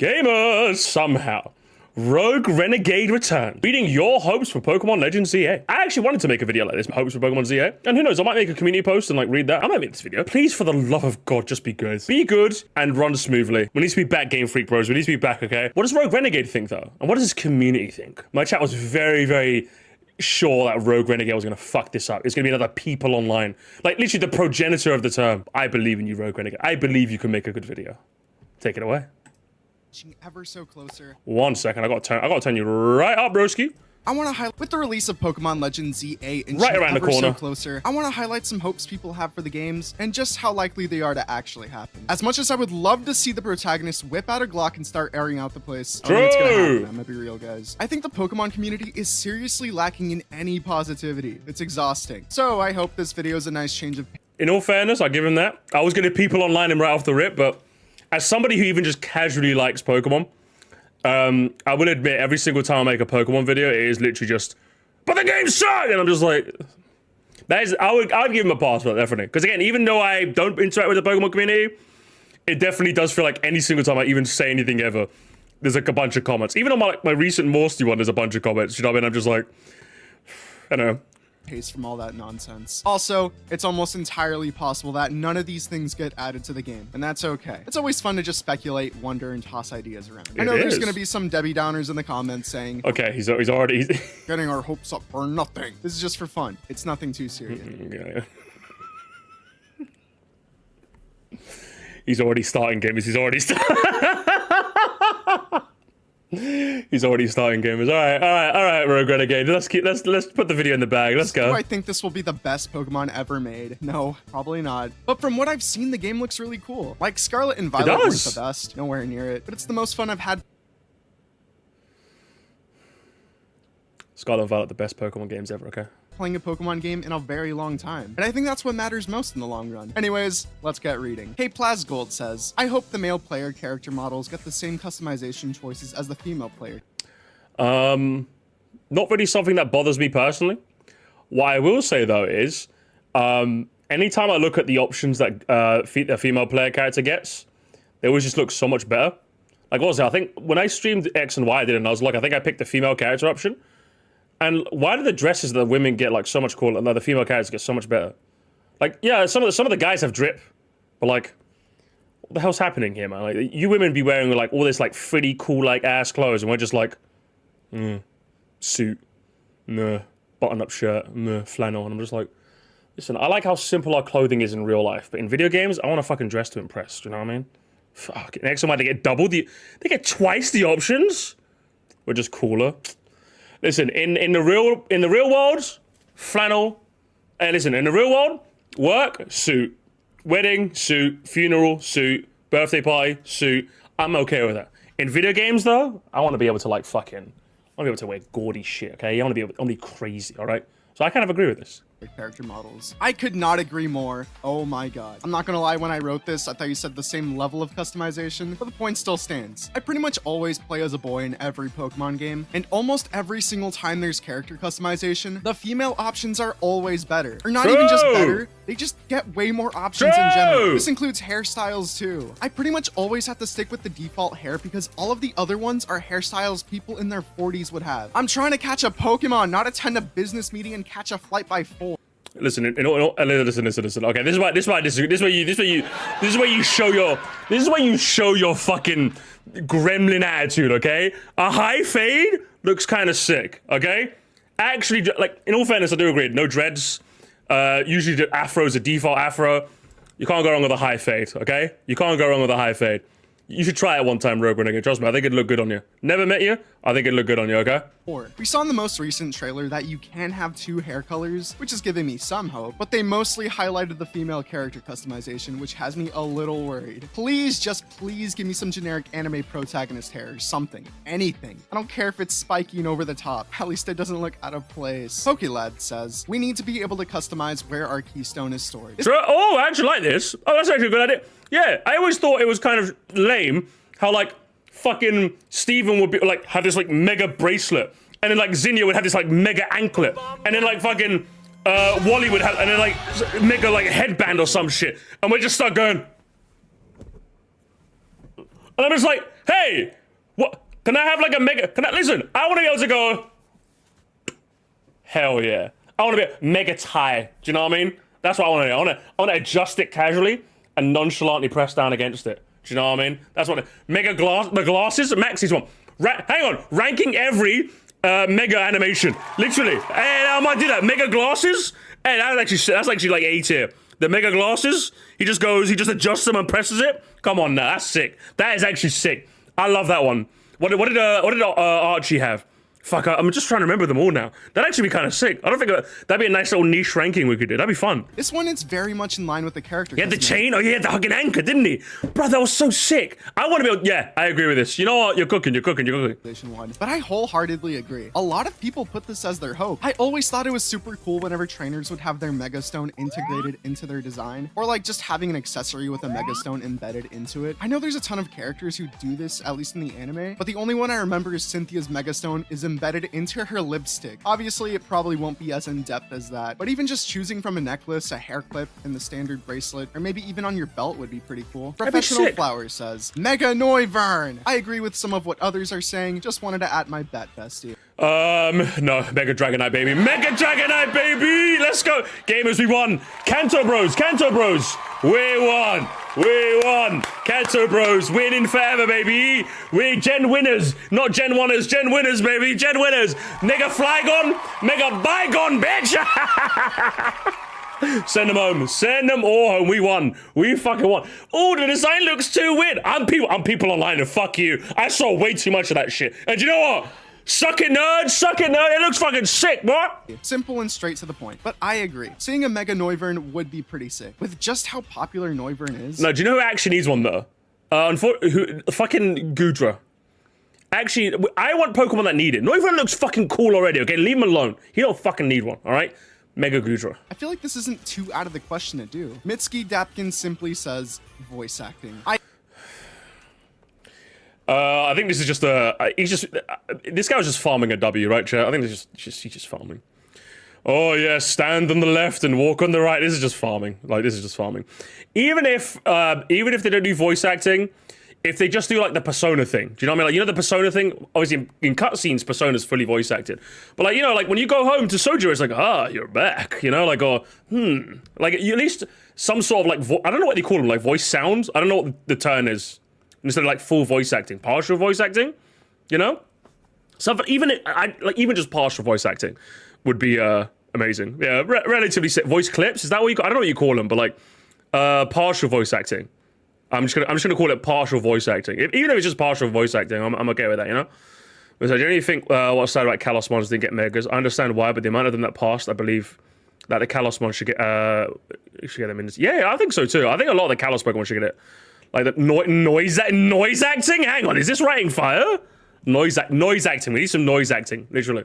Gamers, somehow. Rogue Renegade return. Reading your hopes for Pokemon Legends ZA. I actually wanted to make a video like this, hopes for Pokemon ZA. And who knows, I might make a community post and like read that. I might make this video. Please, for the love of God, just be good. Be good and run smoothly. We need to be back, Game Freak Bros. We need to be back, okay? What does Rogue Renegade think, though? And what does his community think? My chat was very, very sure that Rogue Renegade was going to fuck this up. It's going to be another people online. Like, literally the progenitor of the term. I believe in you, Rogue Renegade. I believe you can make a good video. Take it away. Ever so closer. 1 second, I gotta turn you right up, broski. I want to highlight with the release of Pokemon Legends ZA and right around the corner. So closer. I want to highlight some hopes people have for the games and just how likely they are to actually happen. As much as I would love to see the protagonist whip out a Glock and start airing out the place, I don't think it's gonna happen. I'm gonna be real, guys. I think the Pokemon community is seriously lacking in any positivity. It's exhausting. So I hope this video is a nice change of. In all fairness, I'll give him that. I was gonna people online him right off the rip, but as somebody who even just casually likes Pokemon, I will admit every single time I make a Pokemon video, it is literally just, but the game sucked, and I'm just like, I'd give him a pass for that, definitely. Because again, even though I don't interact with the Pokemon community, it definitely does feel like any single time I even say anything ever, there's like a bunch of comments. Even on my recent Moresty one, there's a bunch of comments. You know what I mean? I'm just like, I don't know. Pace from all that nonsense. Also, it's almost entirely possible that none of these things get added to the game, and that's okay. It's always fun to just speculate, wonder, and toss ideas around. I know there's gonna be some Debbie Downers in the comments saying, okay, he's already getting our hopes up for nothing. This is just for fun. It's nothing too serious. He's already starting gamers. He's already He's already starting gamers. All right, Rogue Renegade. Let's put the video in the bag. Let's go. Do I think this will be the best Pokemon ever made? No, probably not. But from what I've seen, the game looks really cool. Like Scarlet and Violet weren't the best, nowhere near it, but it's the most fun I've had. Scarlet and Violet, the best Pokemon games ever. Okay. Playing a Pokemon game in a very long time. And I think that's what matters most in the long run. Anyways, let's get reading. Hey Plasgold says, I hope the male player character models get the same customization choices as the female player. Not really something that bothers me personally. What I will say though is, anytime I look at the options that a female player character gets, they always just look so much better. Like also, I think when I streamed X and Y, I did, and I was like, I think I picked the female character option. And why do the dresses that the women get like so much cooler and the female characters get so much better? Like, yeah, some of the guys have drip, but like, what the hell's happening here, man? Like, you women be wearing like all this like pretty cool like ass clothes, and we're just like, suit, nah, button-up shirt, nah, flannel, and I'm just like, listen, I like how simple our clothing is in real life, but in video games, I want to fucking dress to impress. Do you know what I mean? Fuck. Next time they get they get twice the options. We're just cooler. Listen, in the real world, flannel. And listen, in the real world, work, suit. Wedding, suit. Funeral, suit. Birthday party, suit. I'm okay with that. In video games, though, I want to be able to like fucking, I want to be able to wear gaudy shit, okay? I want to be crazy, all right? So I kind of agree with this. Character models. I could not agree more. Oh my god. I'm not gonna lie, when I wrote this, I thought you said the same level of customization, but the point still stands. I pretty much always play as a boy in every Pokemon game, and almost every single time there's character customization, the female options are always better. Or not even just better, they just get way more options in general. This includes hairstyles too. I pretty much always have to stick with the default hair because all of the other ones are hairstyles people in their 40s would have. I'm trying to catch a Pokemon, not attend a business meeting and catch a flight by 4. Listen. Okay, this is why I disagree. This is where you show your fucking gremlin attitude. Okay, a high fade looks kind of sick. Okay, actually, like in all fairness, I do agree. No dreads. Usually the afro is a default afro. You can't go wrong with a high fade. Okay, you can't go wrong with a high fade. You should try it one time, Rogue Renegade. Trust me, I think it'd look good on you. Never met you, I think it'd look good on you, okay? We saw in the most recent trailer that you can have 2 hair colors, which is giving me some hope, but they mostly highlighted the female character customization, which has me a little worried. Please, just please give me some generic anime protagonist hair or something. Anything. I don't care if it's spiky and over the top. At least it doesn't look out of place. Pokélad says, we need to be able to customize where our keystone is stored. Oh, I actually like this. Oh, that's actually a good idea. Yeah, I always thought it was kind of lame how like fucking Steven would be like have this like mega bracelet, and then like Zinnia would have this like mega anklet, and then like fucking Wally would have, and then like mega like headband or some shit, and we just start going, and I'm just like, Hey, what? Can I have like a mega? Listen? I want to be able to go. Hell yeah! I want to be mega tie. Do you know what I mean? That's what I want to do. I want to adjust it casually and nonchalantly press down against it. Do you know what I mean? That's what the glasses. Max's one. Hang on, ranking every mega animation. Literally, hey, I might do that. Mega glasses. Hey, that's actually like A tier. The mega glasses. He just adjusts them and presses it. Come on now, that's sick. That is actually sick. I love that one. What did Archie have? Fuck, I'm just trying to remember them all now. That'd actually be kind of sick. I don't think that'd be a nice little niche ranking we could do. That'd be fun. This one is very much in line with the character. He had the chain. Oh, he had the fucking anchor, didn't he? Bro, that was so sick. I want to be able... Yeah, I agree with this. You know what? You're cooking. But I wholeheartedly agree. A lot of people put this as their hope. I always thought it was super cool whenever trainers would have their Mega Stone integrated into their design, or like just having an accessory with a Mega Stone embedded into it. I know there's a ton of characters who do this, at least in the anime, but the only one I remember is Cynthia's Mega Stone is embedded into her lipstick. Obviously, it probably won't be as in-depth as that, but even just choosing from a necklace, a hair clip, and the standard bracelet, or maybe even on your belt would be pretty cool. Professional Flower says, Mega Noivern! I agree with some of what others are saying, just wanted to add my bet, bestie. No, Mega Dragonite, baby. Mega Dragonite, baby! Let's go! Gamers, we won! Kanto Bros! We won! Kanto Bros winning forever, baby! We Gen winners! Not Gen 1ers, Gen winners, baby! Gen winners! Mega Flygon! Mega Bygone, bitch! Send them home. Send them all home. We won. We fucking won. Oh, the design looks too weird. I'm people online and fuck you. I saw way too much of that shit. And you know what? Suck it, nerd! Suck it, nerd! It looks fucking sick, what? Simple and straight to the point, but I agree. Seeing a Mega Noivern would be pretty sick. With just how popular Noivern is. No, do you know who actually needs one, though? Fucking Gudra. Actually, I want Pokemon that need it. Noivern looks fucking cool already, okay? Leave him alone. He don't fucking need one, alright? Mega Gudra. I feel like this isn't too out of the question to do. Mitsuki Dapkin simply says, voice acting. I think this is just this guy was just farming a W, right, chat? I think he's just farming. Oh yeah, stand on the left and walk on the right. This is just farming. Like, this is just farming. Even if they don't do voice acting, if they just do like the persona thing, do you know what I mean? Like, you know the persona thing? Obviously in cutscenes, persona's fully voice acted. But like, you know, like when you go home to Soju, it's like, you're back, you know, like, or, like at least some sort of like, I don't know what they call them, like voice sounds. I don't know what the term is. Instead of like full voice acting, partial voice acting, you know? Something, even just partial voice acting would be amazing. Yeah, relatively voice clips. Is that what you? I don't know what you call them, but like partial voice acting. I'm just gonna call it partial voice acting. Even if it's just partial voice acting, I'm okay with that, you know. But so, do you really think what's sad about Kalos Mons didn't get megas? I understand why, but the amount of them that passed, I believe that the Kalos Mons should get them in. Yeah, I think so too. I think a lot of the Kalos Pokemon should get it. Like the noise acting? Hang on, is this writing fire? Noise acting. We need some noise acting, literally.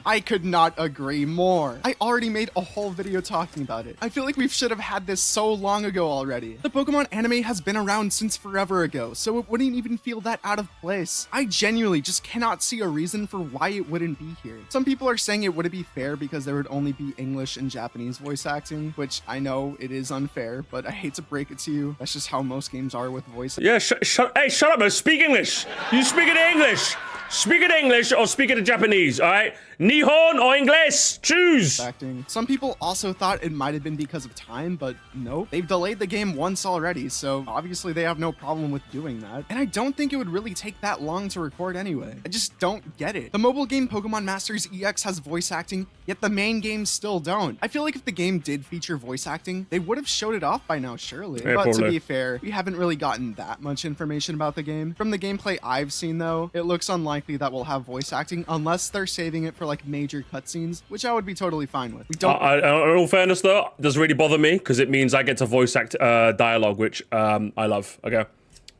I could not agree more. I already made a whole video talking about it. I feel like we should have had this so long ago already. The Pokemon anime has been around since forever ago, so it wouldn't even feel that out of place. I genuinely just cannot see a reason for why it wouldn't be here. Some people are saying it wouldn't be fair because there would only be English and Japanese voice acting, which I know it is unfair, but I hate to break it to you. That's just how most games are with voice. Yeah, shut up, man. Speak English. You speak it English. Speak it English or speak it Japanese, alright? Nihon or English, choose! Some people also thought it might have been because of time, but no. They've delayed the game once already, so obviously they have no problem with doing that. And I don't think it would really take that long to record anyway. I just don't get it. The mobile game Pokemon Masters EX has voice acting, yet the main games still don't. I feel like if the game did feature voice acting, they would have showed it off by now, surely. Yeah, but to be fair, we haven't really gotten that much information about the game. From the gameplay I've seen though, it looks unlikely that we'll have voice acting unless they're saving it for like major cutscenes, which I would be totally fine with. We don't. In all fairness though, it doesn't really bother me because it means I get to voice act dialogue, which I love. Okay,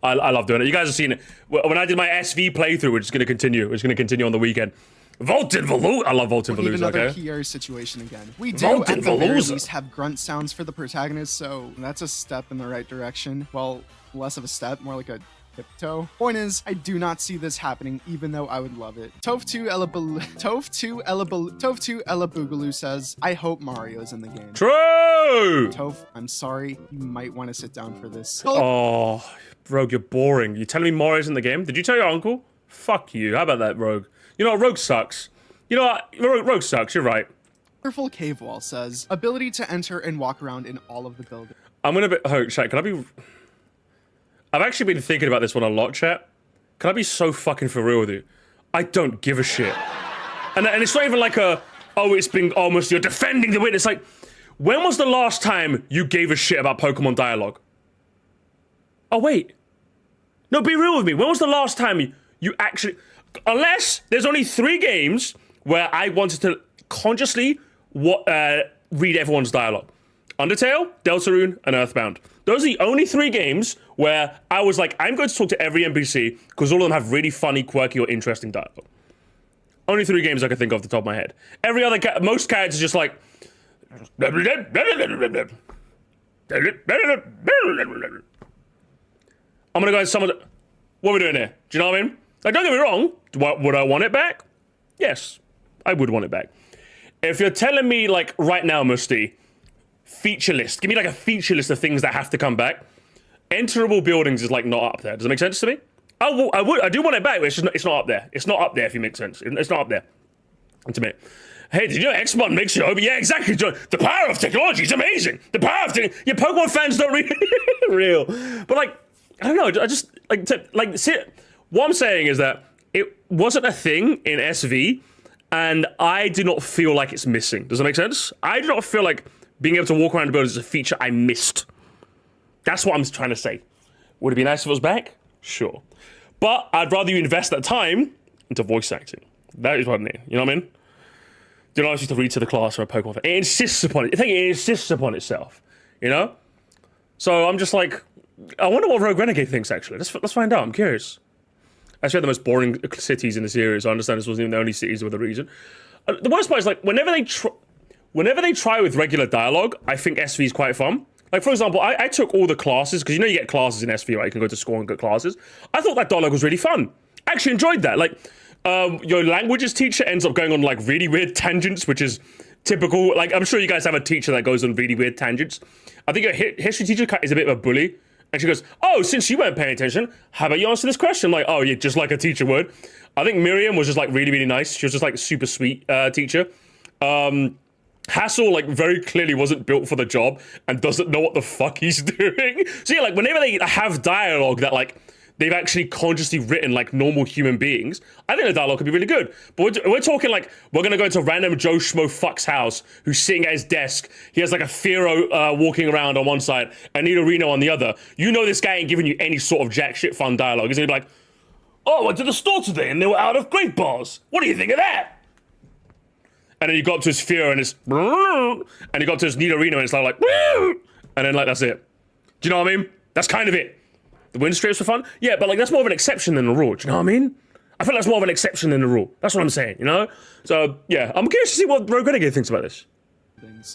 I love doing it. You guys have seen it when I did my SV playthrough, which is going to continue. It's going to continue on the weekend. Volted Velouz. I love Volted Velouz. Another Okay. PR situation again. We do at the very least have grunt sounds for the protagonist, so that's a step in the right direction. Well, less of a step, more like a Tiptoe. Point is, I do not see this happening, even though I would love it. Tove2 Ella Boogaloo says, I hope Mario's in the game. True! Tove, I'm sorry. You might want to sit down for this. Oh, Rogue, you're boring. You telling me Mario's in the game? Did you tell your uncle? Fuck you. How about that, Rogue? You know what? Rogue sucks. You know what? Rogue sucks. You're right. Wonderful Cave Wall says, ability to enter and walk around in all of the buildings. I'm gonna be. Oh, chat. Can I be? I've actually been thinking about this one a lot, chat. Can I be so fucking for real with you? I don't give a shit. And it's not even like a, oh, it's been almost, you're defending the win. It's like, when was the last time you gave a shit about Pokemon dialogue? Oh, wait. No, be real with me. When was the last time you actually, unless there's only 3 games where I wanted to consciously read everyone's dialogue. Undertale, Deltarune, and Earthbound. Those are the only 3 games where I was like, I'm going to talk to every NPC because all of them have really funny, quirky, or interesting dialogue. Only 3 games I can think of off the top of my head. Every other, most characters just like, I'm gonna go and someone. What are we doing here? Do you know what I mean? Like, don't get me wrong. Would I want it back? Yes, I would want it back. If you're telling me, like, right now, Moresty, feature list. Give me, like, a feature list of things that have to come back. Enterable buildings is, like, not up there. Does it make sense to me? I do want it back, but it's not up there. It's not up there, if you make sense. It's not up there. To me. Hey, did you know Xbox makes you open? Yeah, exactly, John. The power of technology is amazing. The power of technology. Yeah, Pokemon fans don't really real. But, like, I don't know. I just, what I'm saying is that it wasn't a thing in SV, and I do not feel like it's missing. Does that make sense? I do not feel like being able to walk around the building is a feature I missed. That's what I'm trying to say. Would it be nice if it was back? Sure. But I'd rather you invest that time into voice acting. That is what I mean. You know what I mean? Do not ask you to read to the class or a Pokemon fan. It insists upon it. I think it insists upon itself. You know? So I'm just like, I wonder what Rogue Renegade thinks, actually. Let's find out. I'm curious. Actually, the most boring cities in the series. I understand this wasn't even the only cities with a reason. The worst part is, like, whenever they try with regular dialogue, I think SV is quite fun. Like, for example, I took all the classes, because you know you get classes in SV, right? You can go to school and get classes. I thought that dialogue was really fun. I actually enjoyed that. Like, your languages teacher ends up going on, like, really weird tangents, which is typical. Like, I'm sure you guys have a teacher that goes on really weird tangents. I think your history teacher is a bit of a bully. And she goes, oh, since you weren't paying attention, how about you answer this question? I'm like, oh, yeah, just like a teacher would. I think Miriam was just, like, really, really nice. She was just, like, a super sweet teacher. Hassel, like, very clearly wasn't built for the job and doesn't know what the fuck he's doing. So, yeah, like, whenever they have dialogue that, like, they've actually consciously written like normal human beings, I think the dialogue could be really good. But we're talking like, we're going to go into random Joe Schmo fuck's house who's sitting at his desk. He has like a Firo walking around on one side and Nidorino on the other. You know this guy ain't giving you any sort of jack shit fun dialogue. He's going to be like, oh, I went to the store today and they were out of grape bars. What do you think of that? And then you go up to his Firo and it's, and you go up to his Nidorino and it's like, and then like, that's it. Do you know what I mean? That's kind of it. The win strips for fun? Yeah, but like that's more of an exception than the rule. Do you know what I mean? I feel like that's more of an exception than the rule. That's what I'm saying, you know? So, yeah, I'm curious to see what Rogue Renegade thinks about this.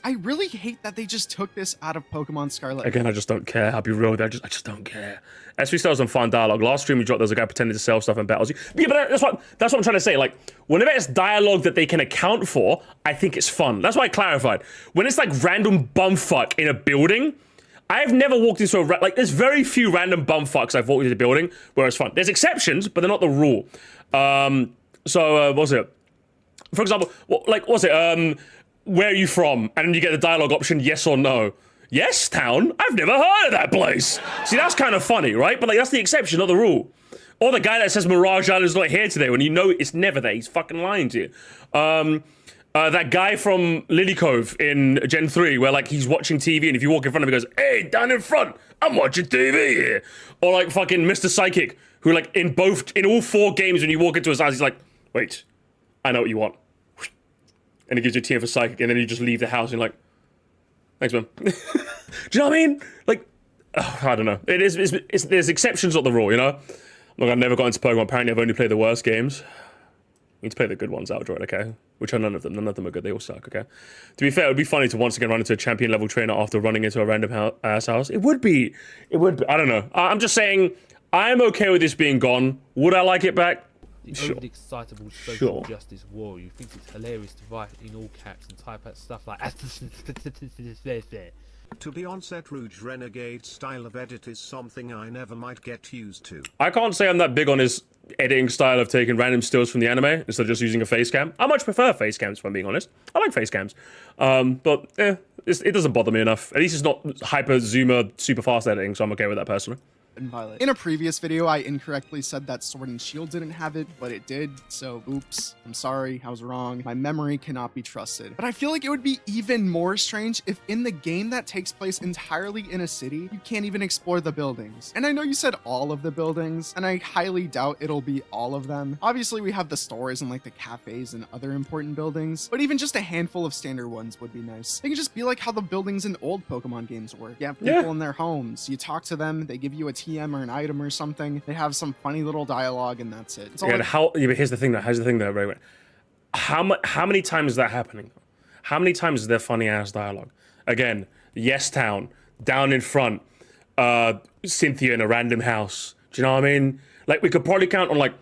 I really hate that they just took this out of Pokemon Scarlet. Again, I just don't care. I'll be real with you. I just don't care. SV Stars on fun dialogue. Last stream we dropped, there's a guy pretending to sell stuff and battles you. Yeah, but that's what I'm trying to say. Like, whenever it's dialogue that they can account for, I think it's fun. That's why I clarified. When it's like random bumfuck in a building, I've never walked into like, there's very few random bumfucks I've walked into a building where it's fun. There's exceptions, but they're not the rule. What was it? For example, where are you from? And then you get the dialogue option, yes or no. Yes, town? I've never heard of that place. See, that's kind of funny, right? But like, that's the exception, not the rule. Or the guy that says Mirage Island's not here today when you know it's never there. He's fucking lying to you. That guy from Lily Cove in Gen 3 where like he's watching TV and if you walk in front of him he goes, hey, down in front, I'm watching TV here. Or like fucking Mr. Psychic who like in all 4 games when you walk into his house he's like, wait, I know what you want. And he gives you a TM for Psychic and then you just leave the house and you're like, thanks man. Do you know what I mean? Like, I don't know. There's exceptions, not the rule, you know? Look, I've never got into Pokemon. Apparently I've only played the worst games. You need to play the good ones out, Droid, okay? Which are none of them. None of them are good. They all suck, okay? To be fair, it would be funny to once again run into a champion-level trainer after running into a random ass house. It would be. It would be. I don't know. I'm just saying, I'm okay with this being gone. Would I like it back? The Sure. overly excitable social Sure. justice warrior who thinks it's hilarious to write in all caps and type out stuff like To be on set, Rouge Renegade style of edit is something I never might get used to. I can't say I'm that big on his editing style of taking random stills from the anime instead of just using a face cam. I much prefer face cams, if I'm being honest. I like face cams. But it doesn't bother me enough. At least it's not hyper zoomer, super fast editing, so I'm okay with that personally. Violet. In a previous video, I incorrectly said that Sword and Shield didn't have it, but it did, so oops. I'm sorry, I was wrong. My memory cannot be trusted. But I feel like it would be even more strange if in the game that takes place entirely in a city, you can't even explore the buildings. And I know you said all of the buildings, and I highly doubt it'll be all of them. Obviously, we have the stores and like the cafes and other important buildings, but even just a handful of standard ones would be nice. They can just be like how the buildings in old Pokemon games work. You have people in their homes, you talk to them, they give you a TM or an item or something. They have some funny little dialogue, and that's it. Yeah, but here's the thing though, right? How many times is that happening? How many times is there funny ass dialogue? Again, Yes Town, down in front, Cynthia in a random house. Do you know what I mean? Like, we could probably count on like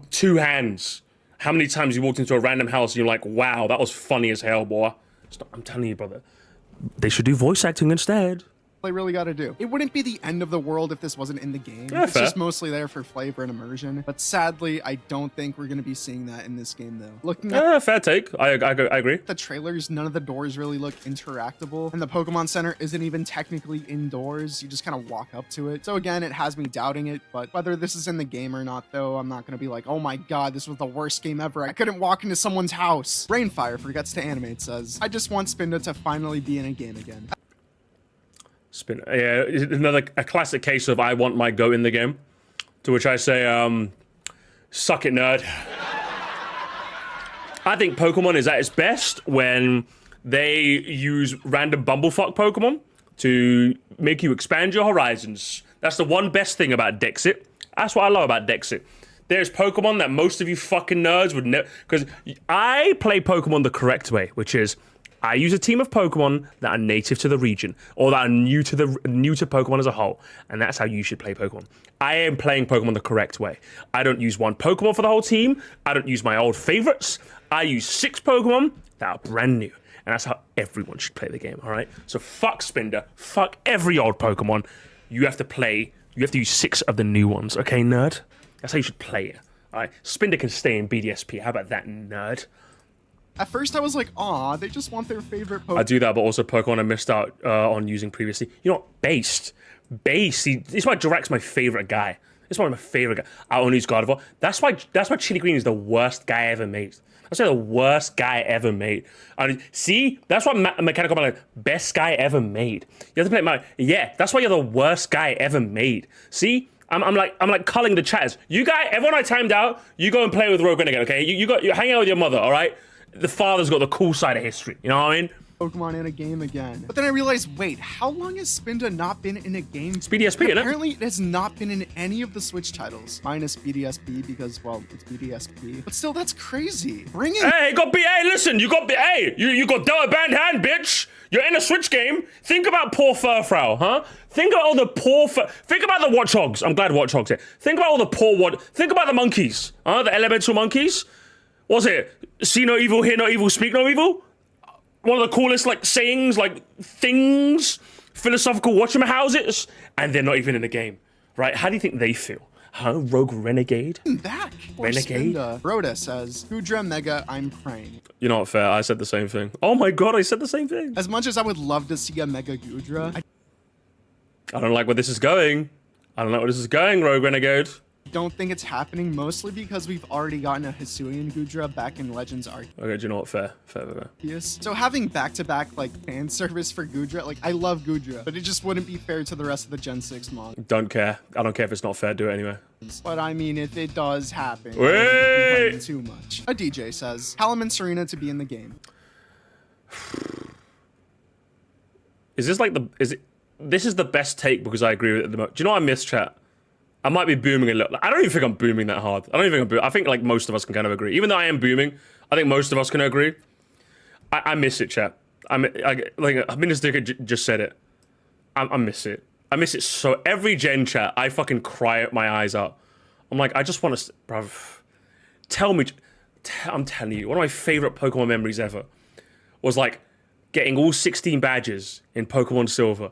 2 hands how many times you walked into a random house and you're like, wow, that was funny as hell, boy. I'm telling you, brother. They should do voice acting instead. They really got to do. It wouldn't be the end of the world if this wasn't in the game. Yeah, it's fair. just mostly there for flavor and immersion. But sadly, I don't think we're going to be seeing that in this game, though. Looking at Fair take. I agree. the trailers, none of the doors really look interactable, and the Pokemon Center isn't even technically indoors. You just kind of walk up to it. So again, it has me doubting it, but whether this is in the game or not, though, I'm not going to be like, oh my god, this was the worst game ever. I couldn't walk into someone's house. Rainfire forgets to animate says, I just want Spinda to finally be in a game again. Spin. Yeah, a classic case of I want my goat in the game. To which I say, suck it, nerd. I think Pokemon is at its best when they use random bumblefuck Pokemon to make you expand your horizons. That's the one best thing about Dexit. That's what I love about Dexit. There's Pokemon that most of you fucking nerds would never... Because I play Pokemon the correct way, which is... I use a team of Pokemon that are native to the region, or that are new to Pokemon as a whole, and that's how you should play Pokemon. I am playing Pokemon the correct way. I don't use one Pokemon for the whole team. I don't use my old favorites. I use 6 Pokemon that are brand new, and that's how everyone should play the game. All right. So fuck Spinder, fuck every old Pokemon. You have to play. You have to use 6 of the new ones. Okay, nerd. That's how you should play it. All right. Spinder can stay in BDSP. How about that, nerd? At first, I was like, aw, they just want their favorite Pokemon. I do that, but also Pokemon I missed out on using previously. You know what? Based. It's why Jirak's my favorite guy. It's one of my favorite guys. I only use Gardevoir. That's why Chili Green is the worst guy ever made. That's why the worst guy ever made. See? That's what Mechanical Man, best guy ever made. You have to play my... Yeah, that's why you're the worst guy ever made. See? I'm like culling the chatters. You guys, everyone I timed out, you go and play with Rogue Renegade, okay? You hang out with your mother, all right? The father's got the cool side of history. You know what I mean? Pokemon in a game again. But then I realized, wait, how long has Spinda not been in a game? It's BDSP, isn't it? Apparently, it has not been in any of the Switch titles. Minus BDSP because, well, it's BDSP. But still, that's crazy. Bring in... Hey, listen, you got Delta Band Hand, bitch. You're in a Switch game. Think about poor Furfrau, huh? Think about all the poor... Think about the Watchhogs. I'm glad Watchhogs here. Think about all the poor... Think about the monkeys, huh? The elemental monkeys. What's it? See no evil, hear no evil, speak no evil? One of the coolest, like, sayings, like, things, philosophical whatchamahouses, and they're not even in the game, right? How do you think they feel? Huh? Rogue Renegade? Back. Renegade? Rhoda says, Gudra Mega, I'm praying. You know what, fair, I said the same thing. Oh my god, I said the same thing. As much as I would love to see a Mega Gudra, I don't like where this is going. Rogue Renegade. I don't think it's happening, mostly because we've already gotten a Hisuian Gudra back in Legends Arceus. Okay, do you know what, fair. So having back-to-back, like, fan service for Gudra, like, I love Gudra, but it just wouldn't be fair to the rest of the Gen 6 mod. Don't care. I don't care if it's not fair, do it anyway. But I mean, if it does happen, Wait! I'm too much. A DJ says, Hallam and Serena to be in the game. Is this like this is the best take because I agree with it at the moment. Do you know what I miss, chat? I might be booming a little. I don't even think I'm booming that hard. I think like most of us can kind of agree. Even though I am booming, I think most of us can agree. I miss it, chat. Minister just said it. I miss it. I miss it so. Every gen chat, I fucking cry my eyes out. I'm like, I just want to, bruv. Tell me, I'm telling you, one of my favorite Pokemon memories ever was like getting all 16 badges in Pokemon Silver.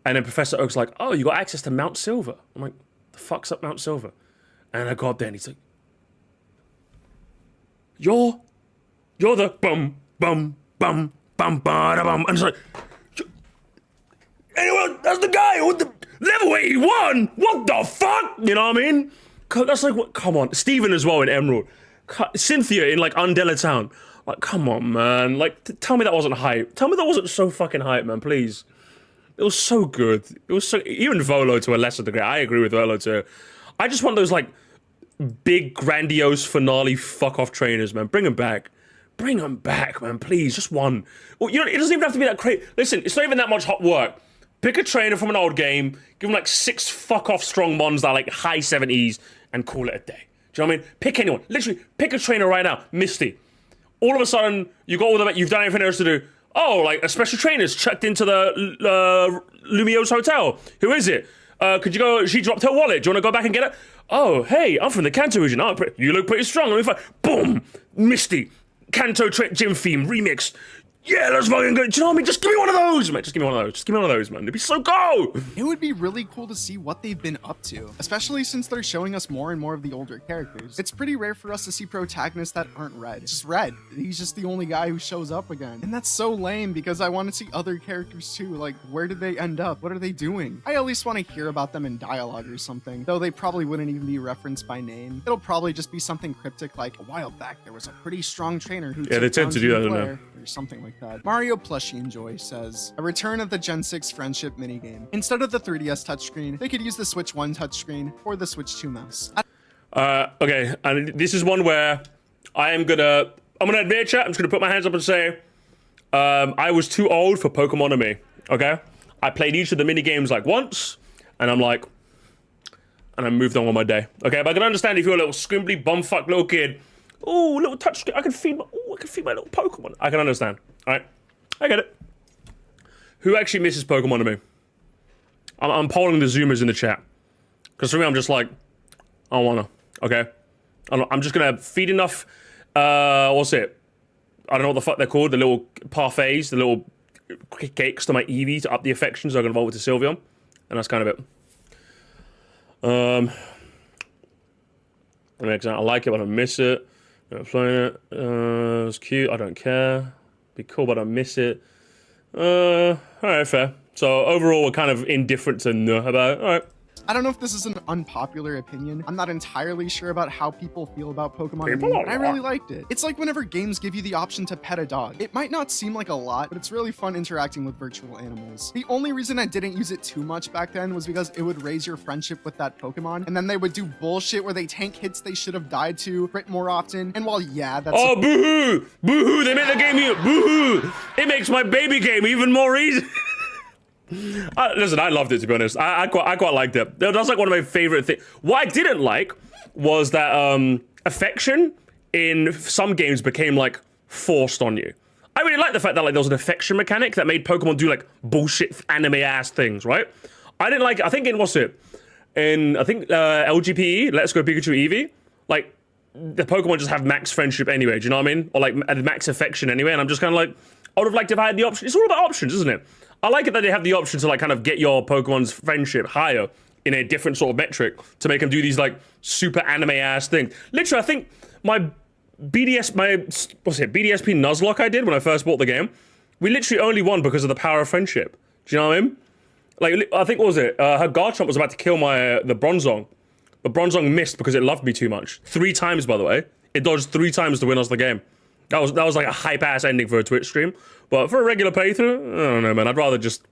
And then Professor Oak's like, oh, you got access to Mount Silver. I'm like, the fuck's up Mount Silver? And I go up there and he's like, you're the bum, bum, bum, bum, ba, bum. And it's like, anyone, that's the guy with the level 81. What the fuck? You know what I mean? That's like, what? Come on. Steven as well in Emerald. Cynthia in like Undella Town. Like, come on, man. Like, tell me that wasn't hype. Tell me that wasn't so fucking hype, man, please. It was so good. It was so, even Volo to a lesser degree. I agree with Volo too. I just want those like big, grandiose finale fuck off trainers, man. Bring them back. Bring them back, man, please. Just one. Well, you know, it doesn't even have to be that crazy. Listen, it's not even that much hot work. Pick a trainer from an old game, give them like 6 fuck off strong mons that are like high 70s, and call it a day. Do you know what I mean? Pick anyone. Literally, pick a trainer right now. Misty. All of a sudden, you got all the, you've done everything else to do. Oh, like a special trainer's checked into the Lumio's hotel. Who is it? Could you go? She dropped her wallet. Do you want to go back and get it? Oh, hey, I'm from the Kanto region. Oh, you look pretty strong. Let me find. Boom, Misty, Kanto gym theme remix. Yeah, let's fucking go. Do you know what I mean? Just give me one of those, man. Just give me one of those. Just give me one of those, man. It'd be so cool. It would be really cool to see what they've been up to, especially since they're showing us more and more of the older characters. It's pretty rare for us to see protagonists that aren't Red. It's just Red. He's just the only guy who shows up again. And that's so lame because I want to see other characters too. Like, where did they end up? What are they doing? I at least want to hear about them in dialogue or something, though they probably wouldn't even be referenced by name. It'll probably just be something cryptic like, a while back, there was a pretty strong trainer who they tend to do that, don't they? Or something like that. Mario Plushie Enjoy says, a return of the Gen 6 friendship minigame. Instead of the 3DS touchscreen, they could use the Switch 1 touchscreen or the Switch 2 mouse. Okay, and this is one where I'm gonna admit, chat, I'm just gonna put my hands up and say, I was too old for Pokemon and me, okay? I played each of the minigames like once, and I'm like, and I moved on with my day, okay? But I can understand if you're a little scrimbly, bumfuck little kid, oh, little touch, I can feed my little Pokemon. I can understand, all right? I get it. Who actually misses Pokemon to me? I'm polling the Zoomers in the chat. Because for me, I'm just like, I don't wanna, okay? I'm just gonna feed enough, what's it? I don't know what the fuck they're called, the little parfaits, the little cakes to my Eevee to up the affection so I can evolve it to Sylveon. And that's kind of it. I like it, but I miss it. I'm playing it. It's cute. I don't care. Be cool, but I miss it. Alright, fair. So overall, we're kind of indifferent to about it. Alright. I don't know if this is an unpopular opinion. I'm not entirely sure about how people feel about Pokemon, but I really liked it. It's like whenever games give you the option to pet a dog. It might not seem like a lot, but it's really fun interacting with virtual animals. The only reason I didn't use it too much back then was because it would raise your friendship with that Pokemon, and then they would do bullshit where they tank hits they should have died to, crit more often, and while yeah, that's— Oh, boo-hoo! Boo-hoo! They made the game here! Boo-hoo! It makes my baby game even more easy! Listen, I loved it, to be honest. I quite liked it. That's like one of my favorite things. What I didn't like was that affection in some games became like forced on you. I really like the fact that like there was an affection mechanic that made Pokemon do like bullshit anime ass things, right? I didn't like it. I think in LGPE, Let's Go Pikachu Eevee, like the Pokemon just have max friendship anyway. Do you know what I mean? Or like max affection anyway. And I'm just kind of like, I would have liked if I had the option. It's all about options, isn't it? I like it that they have the option to like kind of get your Pokemon's friendship higher in a different sort of metric to make them do these like super anime ass things. Literally, I think my BDSP Nuzlocke I did when I first bought the game, we literally only won because of the power of friendship. Do you know what I mean? Like, I think, what was it? Her Garchomp was about to kill the Bronzong. The Bronzong missed because it loved me too much. 3 times, by the way. It dodged 3 times to win us the game. That was like a hype ass ending for a Twitch stream. But for a regular playthrough, I don't know, man. I'd rather just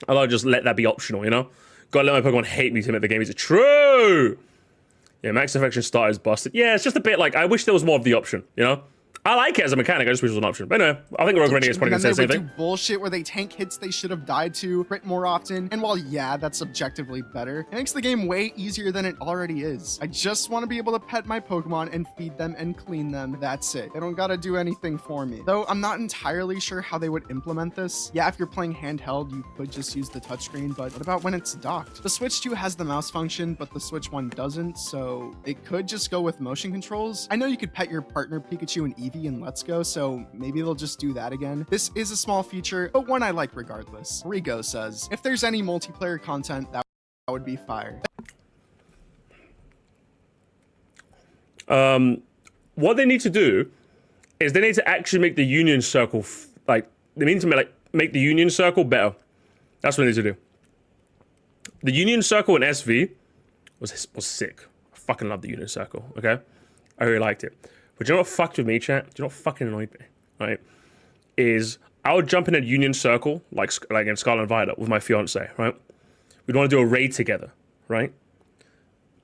let that be optional, you know? Gotta let my Pokemon hate me to make the game. Is it true? Yeah, Max Affection starter is busted. Yeah, it's just a bit like, I wish there was more of the option, you know? I like it as a mechanic. I just wish it was an option. But anyway, I think Rogue Renegade is probably going to say the same thing. Do bullshit where they tank hits they should have died to, crit more often. And while, yeah, that's objectively better, it makes the game way easier than it already is. I just want to be able to pet my Pokemon and feed them and clean them. That's it. They don't got to do anything for me. Though I'm not entirely sure how they would implement this. Yeah, if you're playing handheld, you could just use the touchscreen, but what about when it's docked? The Switch 2 has the mouse function, but the Switch 1 doesn't, so it could just go with motion controls. I know you could pet your partner Pikachu and Eevee in Let's Go, so maybe they'll just do that again. This is a small feature, but one I like regardless. Rigo says, if there's any multiplayer content, that would be fire. What they need to do is they need to actually make the Union Circle, they need to make the Union Circle better. That's what they need to do. The Union Circle in SV was sick. I fucking love the Union Circle, okay? I really liked it. But you know what fucked with me, chat? Do you know what fucking annoyed me, right? Is I would jump in a Union Circle, like in Scarlet and Violet, with my fiance, right? We'd want to do a raid together, right?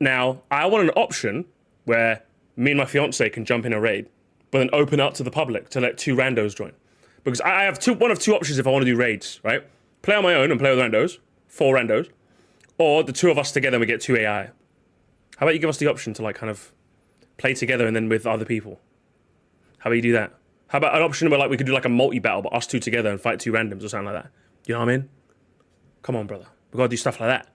Now, I want an option where me and my fiance can jump in a raid, but then open up to the public to let 2 randos join. Because I have one of 2 options if I want to do raids, right? Play on my own and play with randos, 4 randos, or the 2 of us together and we get 2 AI. How about you give us the option to kind of play together and then with other people? How about you do that? How about an option where we could do a multi-battle, but us 2 together and fight 2 randoms or something like that? You know what I mean? Come on, brother. We gotta do stuff like that.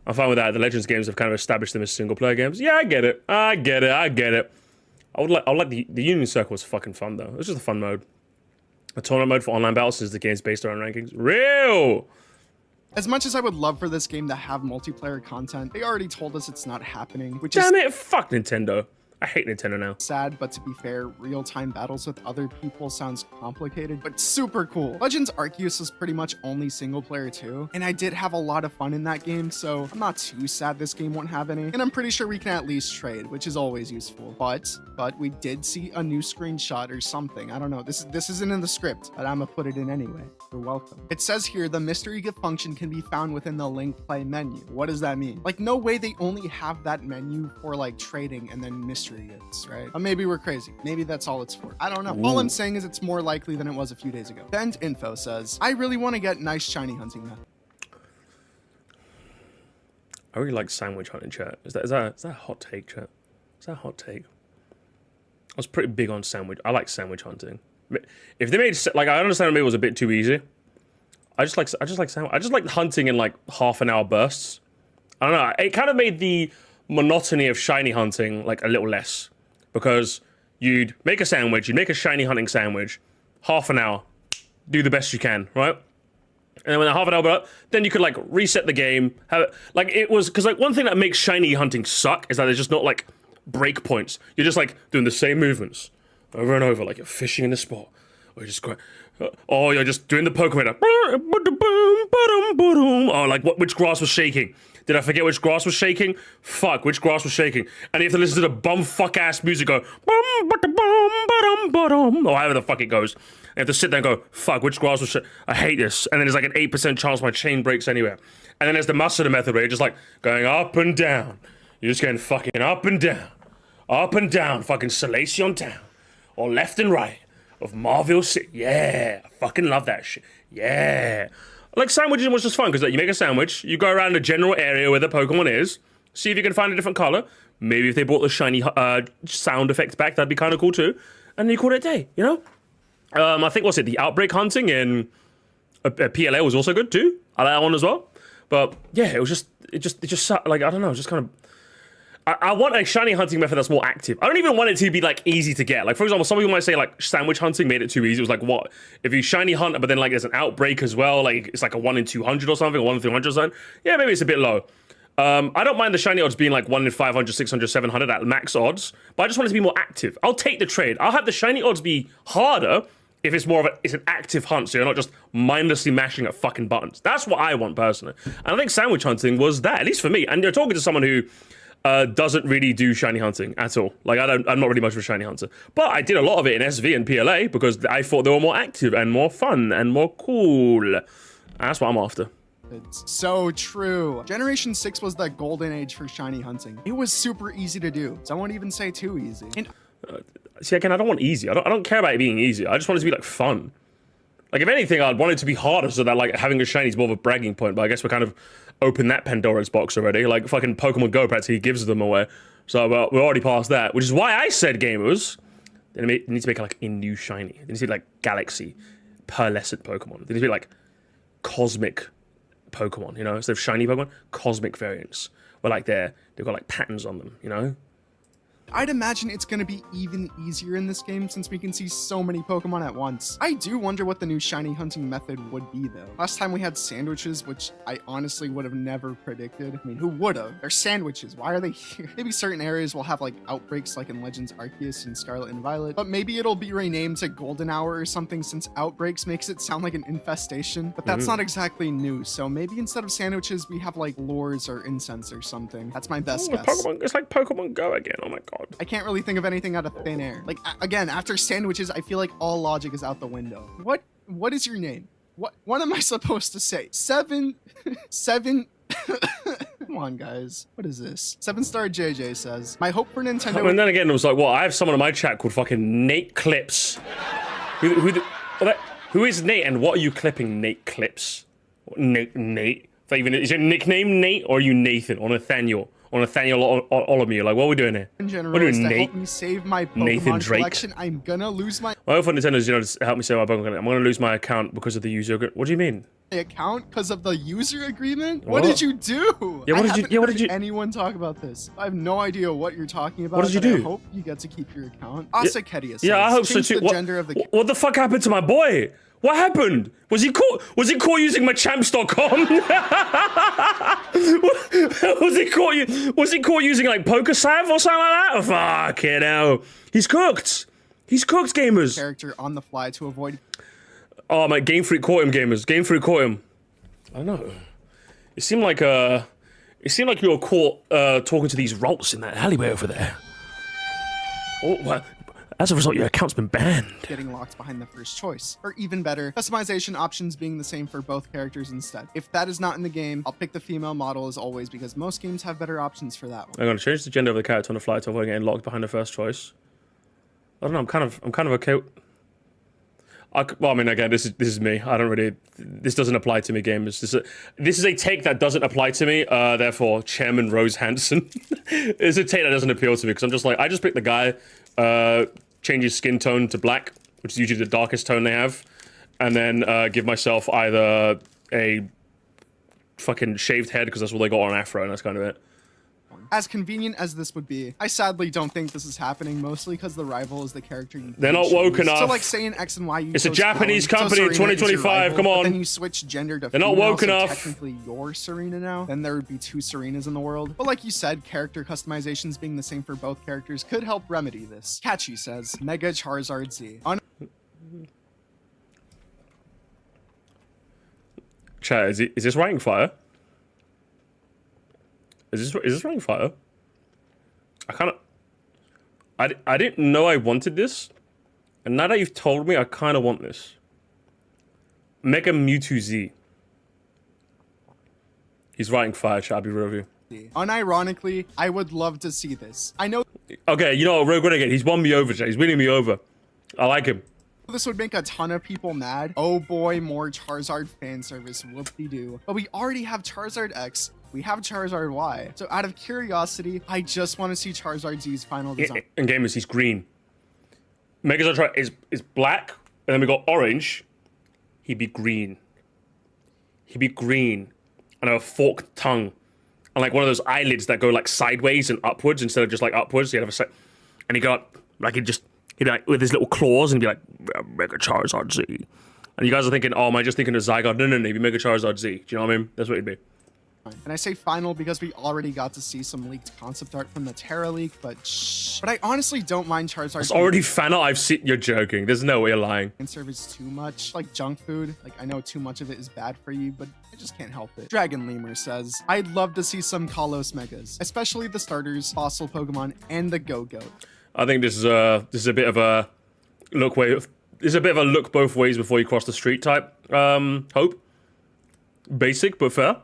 I'm fine with that. The Legends games have kind of established them as single-player games. Yeah, I get it. I get it. I would like the Union Circle was fucking fun though. It was just a fun mode. A tournament mode for online battles since the game's based around rankings. Real! As much as I would love for this game to have multiplayer content, they already told us it's not happening, which Damn is it, fuck Nintendo. I hate Nintendo now. sad, but to be fair, real-time battles with other people sounds complicated, but super cool. Legends Arceus is pretty much only single player too, and I did have a lot of fun in that game, so I'm not too sad this game won't have any, and I'm pretty sure we can at least trade, which is always useful. But we did see a new screenshot or something. I don't know. This isn't in the script, but I'm gonna put it in anyway. You're welcome. It says here the mystery gift function can be found within the link play menu. What does that mean? No way they only have that menu for trading and then mystery gifts, right? Maybe we're crazy. Maybe that's all it's for. I don't know. All I'm saying is it's more likely than it was a few days ago. Bend Info says, I really want to get nice shiny hunting now. I really like sandwich hunting, chat. Is that a hot take, chat? Is that a hot take? I was pretty big on sandwich. I like sandwich hunting. If they made I understand maybe it was a bit too easy. I just like sandwich. I just like hunting in half-an-hour bursts. I don't know. It kind of made the monotony of shiny hunting a little less, because you'd make a sandwich, you'd make a shiny hunting sandwich, half an hour, do the best you can, right? And then when the half an hour got up, then you could reset the game. Have it it was because one thing that makes shiny hunting suck is that there's just not break points. You're just doing the same movements over and over, you're fishing in the spot, or you're just going, or you're just doing the Pokemon. Oh, which grass was shaking? Did I forget which grass was shaking? Fuck, which grass was shaking? And you have to listen to the bumfuck-ass music go, or however the fuck it goes. You have to sit there and go, fuck, which grass was shaking? I hate this. And then there's an 8% chance my chain breaks anywhere. And then there's the Mustard method where you're just going up and down. You're just going fucking up and down, fucking Salacion Town, or left and right of Marville City. Yeah, I fucking love that shit. Yeah. Sandwiching was just fun, because you make a sandwich, you go around the general area where the Pokemon is, see if you can find a different color. Maybe if they brought the shiny sound effect back, that'd be kind of cool too. And then you call it a day, you know? I think, the outbreak hunting in PLA was also good too. I like that one as well. But yeah, it just I don't know, just kind of, I want a shiny hunting method that's more active. I don't even want it to be easy to get. For example, some people might say sandwich hunting made it too easy. It was what? If you shiny hunt, but then there's an outbreak as well, it's a 1 in 200 or something, or 1 in 300 or something. Yeah, maybe it's a bit low. I don't mind the shiny odds being 1 in 500, 600, 700 at max odds, but I just want it to be more active. I'll take the trade. I'll have the shiny odds be harder if it's more of it's an active hunt, so you're not just mindlessly mashing at fucking buttons. That's what I want personally. And I think sandwich hunting was that, at least for me. And you're talking to someone who doesn't really do shiny hunting at all. I'm not really much of a shiny hunter. But I did a lot of it in SV and PLA because I thought they were more active and more fun and more cool. That's what I'm after. It's so true. Generation 6 was the golden age for shiny hunting. It was super easy to do. Some would even say too easy. And See, again, I don't want easy. I don't care about it being easy. I just want it to be like fun. Like, if anything, I'd want it to be harder so that like having a shiny is more of a bragging point. But I guess we're kind of opened that Pandora's box already. Like fucking Pokemon Go practically gives them away. So we're already past that, which is why I said gamers, they need to make like a new shiny. They need to be like Galaxy, pearlescent Pokemon. They need to be like cosmic Pokemon, you know, instead of shiny Pokemon, cosmic variants. Where like they've got like patterns on them, you know? I'd imagine it's gonna be even easier in this game since we can see so many Pokemon at once. I do wonder what the new shiny hunting method would be though. Last time we had sandwiches, which I honestly would have never predicted. I mean, who would have? They're sandwiches, why are they here? Maybe certain areas will have like outbreaks like in Legends Arceus and Scarlet and Violet, but maybe it'll be renamed to Golden Hour or something since outbreaks makes it sound like an infestation, but that's not exactly new. So maybe instead of sandwiches, we have like lures or incense or something. That's my best guess. It's like Pokemon Go again, oh my god. I can't really think of anything out of thin air. Like, again, after sandwiches, I feel like all logic is out the window. What is your name? What am I supposed to say? Seven. Come on, guys. What is this? 7-star JJ says, my hope for Nintendo. And then again, it was like, well, I have someone in my chat called fucking Nate Clips. Who is Nate, and what are you clipping, Nate Clips? Nate? Is your nickname Nate, or are you Nathan or Nathaniel? Or Nathaniel Olomir, like, what are we doing here? In general, what are we doing, to Nate? help me save my Pokemon Nathan Drake? collection, I'm gonna lose my My hope for Nintendo is, you know, to help me save my Pokemon. I'm gonna lose my account because of the user. What do you mean? account because of the user agreement. What did you do? Yeah, what did you? Anyone talk about this? I have no idea what you're talking about. What did you do? I hope you get to keep your account. Asakedia says, Yeah, I hope so too. The gender of the what the fuck happened to my boy? What happened? Was he caught? Was he caught using my champs.com? Was he caught using like PokerSav or something like that? Oh, fuck it hell. He's cooked. He's cooked, gamers. Character on the fly to avoid. Oh my, Game Freak caught him, gamers. Game Freak caught him. I don't know. It seemed like you were caught talking to these rolls in that alleyway over there. Oh, what? As a result, your account's been banned. Getting locked behind the first choice. Or even better, customization options being the same for both characters instead. If that is not in the game, I'll pick the female model as always because most games have better options for that one. I'm gonna change the gender of the character on the fly to avoid getting locked behind the first choice. I don't know. I'm kind of okay. Well, I mean, again, this is me. I don't really. This doesn't apply to me, gamers. This is a take that doesn't apply to me. Therefore, Chairman Rose Hansen is a take that doesn't appeal to me because I'm just like, I just pick the guy. Change his skin tone to black, which is usually the darkest tone they have, and then give myself either a fucking shaved head because that's what they got on Afro, and that's kind of it. As convenient as this would be, I sadly don't think this is happening, mostly because the rival is the character you They're not woke enough. So like say in X and Y, it's a Japanese company in 2025, come on. Then you switch gender to They're not woke enough. Technically you're Serena now. Then there would be two Serenas in the world. But like you said, character customizations being the same for both characters could help remedy this. Catchy says, Mega Charizard Z. Chat, is this ranking fire? Is this ranking fire? I didn't know I wanted this, and now that you've told me, I kind of want this. Mega Mewtwo Z. He's writing fire, chat. I'll be real with you. Unironically, I would love to see this. I know. Okay, you know what, Rogue Renegade, he's won me over, chat. He's winning me over. I like him. This would make a ton of people mad. Oh boy, more Charizard fan service, whoop-de-doo. But we already have Charizard X, we have Charizard Y. So out of curiosity, I just want to see Charizard Z's final design. In gamers, he's green. Megazord is black, and then we got orange. He'd be green. He'd be green. And a forked tongue. And like one of those eyelids that go like sideways and upwards instead of just like upwards. He'd have a and he got like he'd be like with his little claws and be like Mega Charizard Z. And you guys are thinking, oh, am I just thinking of Zygarde? No, he'd be Mega Charizard Z. Do you know what I mean? That's what he'd be. And I say final because we already got to see some leaked concept art from the Terra leak, but shh. But I honestly don't mind Charizard. It's already fan art. I've seen. You're joking. There's no way you're lying. And service too much, like junk food. Like I know too much of it is bad for you, but I just can't help it. Dragon Lemur says, I'd love to see some Kalos Megas, especially the starters, fossil Pokemon, and the Go-Goat. I think this is a bit of a look way. This is a bit of a look both ways before you cross the street type. Hope. Basic but fair.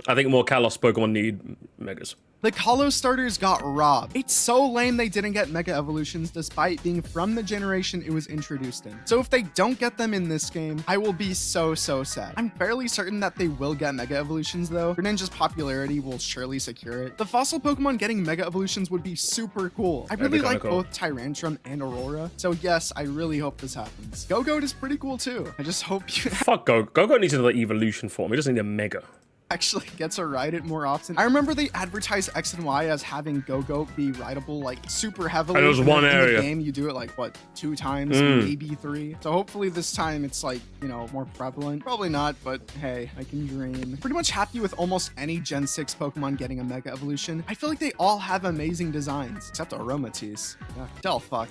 I think more Kalos Pokemon need Megas. The Kalos starters got robbed. It's so lame they didn't get Mega Evolutions despite being from the generation it was introduced in. So if they don't get them in this game, I will be so sad. I'm fairly certain that they will get Mega Evolutions though. Greninja's popularity will surely secure it. The fossil Pokemon getting Mega Evolutions would be super cool. I really like both Tyrantrum and Aurora. So yes, I really hope this happens. Go-Goat is pretty cool too. I just hope you Fuck Go-Goat. Go-Goat needs another evolution form. He doesn't need a Mega. actually gets to ride it more often. I remember they advertised X and Y as having Go-Goat be rideable like super heavily. And it was one area. In the game, you do it like what, 2 times, maybe 3. So hopefully this time it's like, you know, more prevalent. Probably not, but hey, I can dream. Pretty much happy with almost any Gen 6 Pokemon getting a Mega Evolution. I feel like they all have amazing designs, except Aromatisse. Yeah, Del fuck.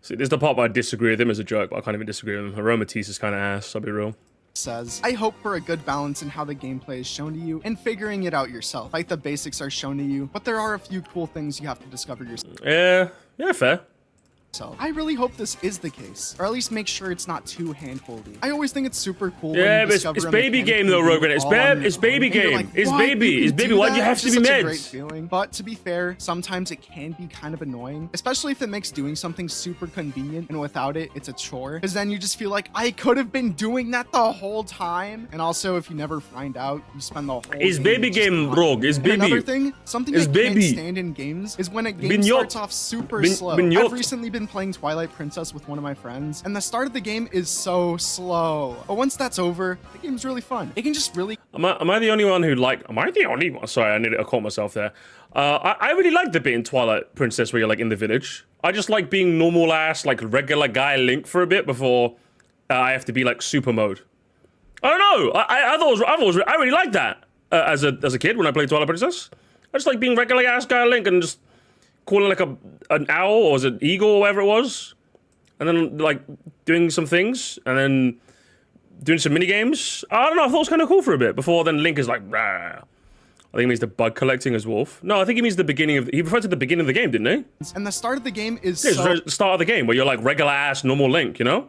See, this is the part where I disagree with him as a joke, but I can't even disagree with him. Aromatisse is kind of ass, I'll be real. Says, I hope for a good balance in how the gameplay is shown to you and figuring it out yourself. Like the basics are shown to you, but there are a few cool things you have to discover yourself. Yeah, fair. I really hope this is the case, or at least make sure it's not too hand-holdy. I always think it's super cool. Yeah, but it's baby game though, Rogan. It's baby game. Like, it's baby. Why do you have to be meds? meds? A great feeling. But to be fair, sometimes it can be kind of annoying, especially if it makes doing something super convenient and without it, it's a chore. Because then you just feel like I could have been doing that the whole time. And also, if you never find out, you spend the whole. It's baby game, Rogue. It's baby. Another thing, something I can't stand in games is when a game starts off super slow. I've recently been playing Twilight Princess with one of my friends, and the start of the game is so slow. But once that's over, the game's really fun. It can just really. Am I the only one who am I the only one? Sorry, I caught myself there. I really like the bit in Twilight Princess where you're like in the village. I just like being normal ass, like regular guy Link for a bit before I have to be like super mode. I don't know. I really liked that as a kid when I played Twilight Princess. I just like being regular ass guy Link and just calling like an owl or was it eagle or whatever it was. And then, like, doing some things, and then doing some mini games. I don't know, I thought it was kind of cool for a bit, before then Link is like, rah. I think he means the bug collecting as Wolf. No, I think he means the beginning of, he referred to the beginning of the game, didn't he? And the start of the game is the start of the game, where you're like regular ass, normal Link, you know?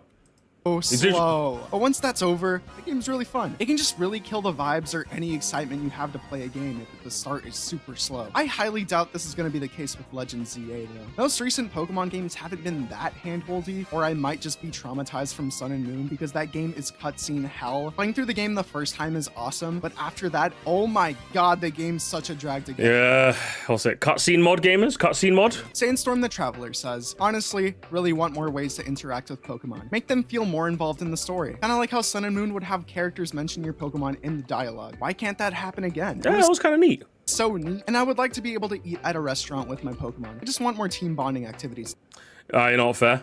Slow. But once that's over, the game's really fun. It can just really kill the vibes or any excitement you have to play a game if the start is super slow. I highly doubt this is going to be the case with Legend ZA though. Most recent Pokemon games haven't been that handholdy, or I might just be traumatized from Sun and Moon because that game is cutscene hell. Playing through the game the first time is awesome, but after that, oh my god, the game's such a drag to get. Yeah, what's it? Cutscene mod gamers? Cutscene mod? Sandstorm the Traveler says, honestly, really want more ways to interact with Pokemon. Make them feel more involved in the story. Kind of like how Sun and Moon would have characters mention your Pokemon in the dialogue. Why can't that happen again? Yeah, that was kind of neat. So neat. And I would like to be able to eat at a restaurant with my Pokemon. I just want more team bonding activities. You know what, fair.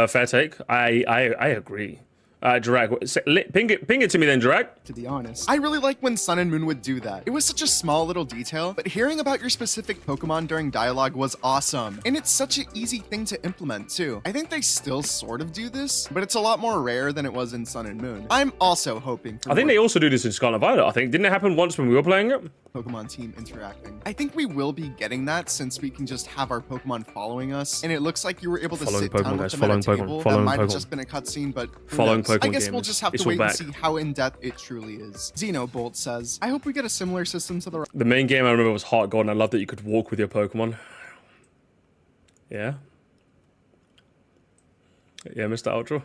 Fair take. I agree. Jirag, ping it to me then, Jirag. To be honest, I really like when Sun and Moon would do that. It was such a small little detail, but hearing about your specific Pokemon during dialogue was awesome. And it's such an easy thing to implement too. I think they still sort of do this, but it's a lot more rare than it was in Sun and Moon. I'm also hoping for I think they also do this in Scarlet Violet, I think. Didn't it happen once when we were playing it? Pokemon team interacting. I think we will be getting that since we can just have our Pokemon following us. And it looks like you were able to sit down with them at a table. That might have just been a cutscene, but following Pokemon I guess gamers. We'll just have to wait and see how in-depth it truly is. Xenobolt says, I hope we get a similar system to the main game I remember was Heart Gold, and I love that you could walk with your Pokemon. Yeah. Yeah, Mr. Ultra.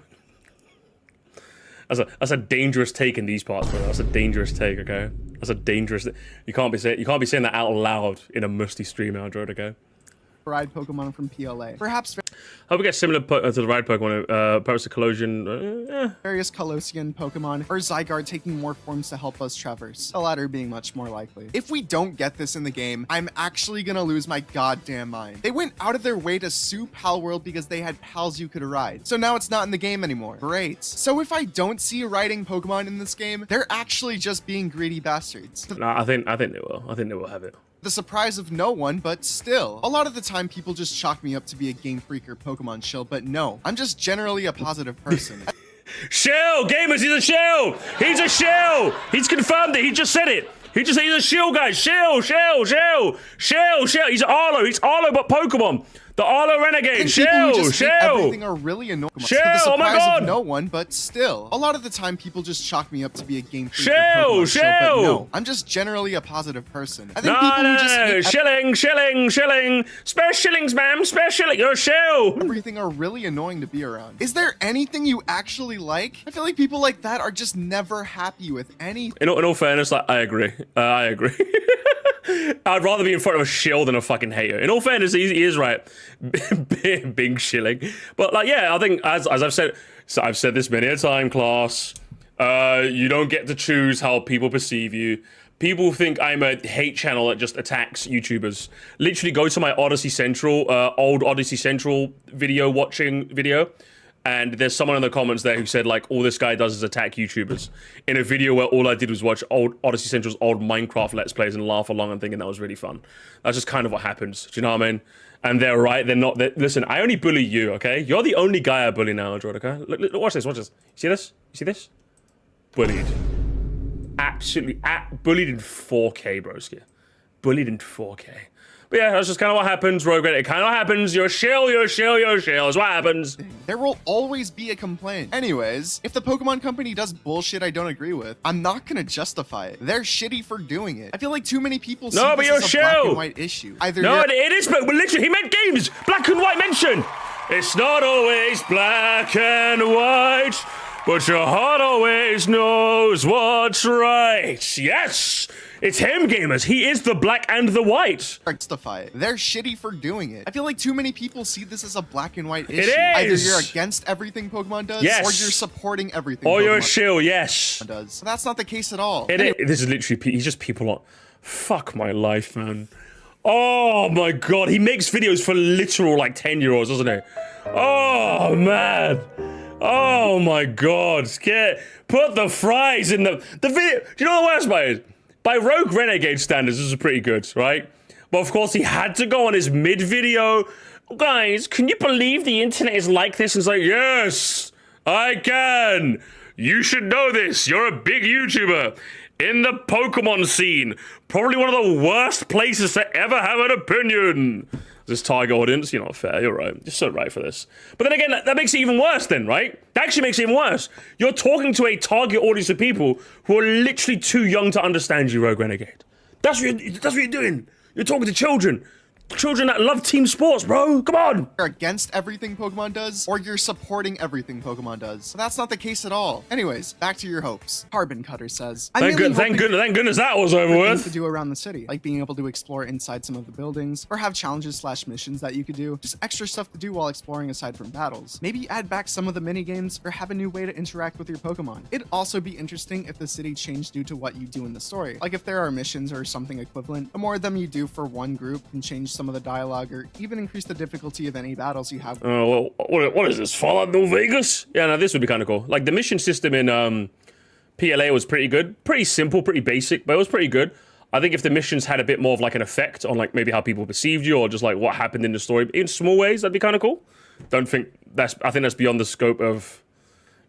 That's a dangerous take in these parts, bro. That's a dangerous take, okay? That's a dangerous. You can't be saying that out loud in a musty stream, Android, okay? Ride Pokemon from PLA. Perhaps hope we get similar to the Ride Pokemon, perhaps the Colosian. Various Colosian Pokemon, or Zygarde taking more forms to help us traverse. The latter being much more likely. If we don't get this in the game, I'm actually gonna lose my goddamn mind. They went out of their way to sue Palworld because they had pals you could ride. So now it's not in the game anymore. Great. So if I don't see riding Pokemon in this game, they're actually just being greedy bastards. No, I think they will. I think they will have it. The surprise of no one, but still. A lot of the time, people just chalk me up to be a Game Freak or Pokemon shill, but no, I'm just generally a positive person. Shill! Gamers, he's a shill! He's a shill! He's confirmed it, he just said it! He just said he's a shill, guys! Shill! He's Arlo but Pokemon! The Arlo I Renegade. think people who Chill, just hate chill. everything are really annoying. Chill, To the oh my surprise God. of no one, but still. A lot of the time, people just chalk me up to be a game freak Chill, or Pokemon show, but chill. no, I'm just generally a positive person. I think No, people no, who just no, hate shilling. Spare shillings, ma'am, spare shilling. You're chill. everything are really annoying to be around. Is there anything you actually like? I feel like people like that are just never happy with anything. In all fairness, like, I agree. I agree. I'd rather be in front of a shill than a fucking hater. In all fairness, he is right. Big shilling. But like, yeah, I think as I've said, so I've said this many a time, class. You don't get to choose how people perceive you. People think I'm a hate channel that just attacks YouTubers. Literally go to my Odyssey Central, old Odyssey Central watching video. And there's someone in the comments there who said, like, all this guy does is attack YouTubers. In a video where all I did was watch old Odyssey Central's old Minecraft Let's Plays and laugh along and thinking that was really fun. That's just kind of what happens. Do you know what I mean? And they're right. They're not. Listen, I only bully you, okay? You're the only guy I bully now, Jordan, okay? Look, watch this, watch this. You see this? You see this? Bullied. Absolutely. Bullied in 4K, broski. Bullied in 4K. But yeah, that's just kind of what happens, Rogue. It kind of happens. You're a shill. It's what happens. There will always be a complaint. Anyways, if the Pokemon Company does bullshit I don't agree with, I'm not gonna justify it. They're shitty for doing it. I feel like too many people see No, but this you're as a shill. black and white issue. Either No, you're it is, but literally, he meant games. Black and white mention. It's not always black and white, but your heart always knows what's right. Yes, it's him, gamers. He is the black and the white. justify it. They're shitty for doing it. I feel like too many people see this as a black and white issue. is. Either you're against everything Pokemon does, Yes. or you're supporting everything Or Pokemon you're a shill, yes. does. But that's not the case at all. This is literally, he's just people on. Fuck my life, man. Oh my god, he makes videos for literal like 10-year-olds, doesn't he? Oh man. Oh my god. Put the fries in the video. Do you know what the worst part is? By Rogue Renegade standards, this is pretty good, right? But of course, he had to go on his mid-video. Guys, can you believe the internet is like this? It's like, yes, I can. You should know this. You're a big YouTuber in the Pokemon scene. Probably one of the worst places to ever have an opinion. This target audience, you're not fair. You're right. You're so right for this. But then again, that makes it even worse then, right? That actually makes it even worse. You're talking to a target audience of people who are literally too young to understand you, Rogue Renegade. That's what you're doing. You're talking to children. Children that love team sports, bro. Come on. You're against everything Pokemon does, or you're supporting everything Pokemon does. But that's not the case at all. Anyways, back to your hopes. Carbon Cutter says, Thank goodness that was over things to with. do around the city, like being able to explore inside some of the buildings, or have challenges / missions that you could do, just extra stuff to do while exploring aside from battles. Maybe add back some of the mini games, or have a new way to interact with your Pokemon. It'd also be interesting if the city changed due to what you do in the story. Like if there are missions or something equivalent, the more of them you do for one group can change some of the dialogue, or even increase the difficulty of any battles you have. Well, what is this? Fallout New Vegas? Yeah, no, this would be kind of cool. Like the mission system in PLA was pretty good, pretty simple, pretty basic, but it was pretty good. I think if the missions had a bit more of like an effect on like maybe how people perceived you or just like what happened in the story in small ways, that'd be kind of cool. I think that's beyond the scope of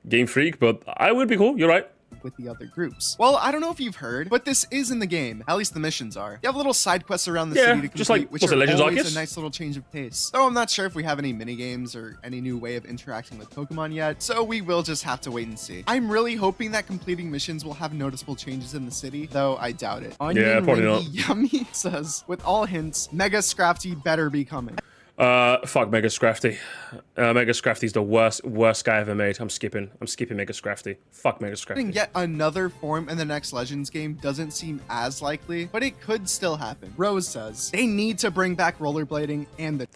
Game Freak, but I would be cool. You're right. With the other groups. Well, I don't know if you've heard, but this is in the game. At least the missions are. You have little side quests around the city to complete, just like, which what's are it, Legends always Arceus? a nice little change of pace. Though I'm not sure if we have any mini games or any new way of interacting with Pokemon yet, so we will just have to wait and see. I'm really hoping that completing missions will have noticeable changes in the city, though I doubt it. Onion probably Ringy not. Yummy says, with all hints, Mega Scrafty better be coming. Fuck Mega Scrafty. Mega Scrafty's the worst guy ever made. I'm skipping Mega Scrafty. Fuck Mega Scrafty. Getting yet another form in the next Legends game doesn't seem as likely, but it could still happen. Rose says they need to bring back rollerblading and the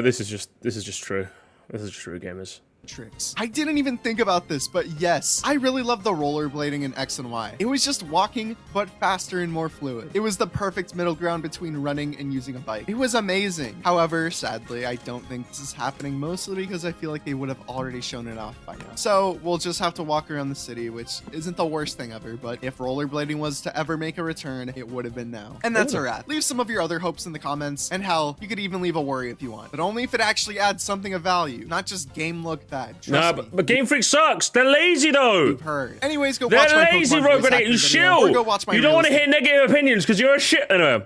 This is just true. This is true, gamers. tricks. I didn't even think about this, but yes, I really love the rollerblading in X and Y. It was just walking, but faster and more fluid. It was the perfect middle ground between running and using a bike. It was amazing. However, sadly, I don't think this is happening, mostly because I feel like they would have already shown it off by now. So we'll just have to walk around the city, which isn't the worst thing ever, but if rollerblading was to ever make a return, it would have been now. And that's a wrap. Leave some of your other hopes in the comments, and hell, you could even leave a worry if you want, but only if it actually adds something of value, not just game look bad. bad. Trust Nah, me. but Game Freak sucks. They're lazy though. You've heard. Anyways, go watch my They're lazy, Pokemon Rogue voice Renegade. acting You video, or chill. go watch my You don't want to reels. hear negative opinions because you're a shit. Anyway.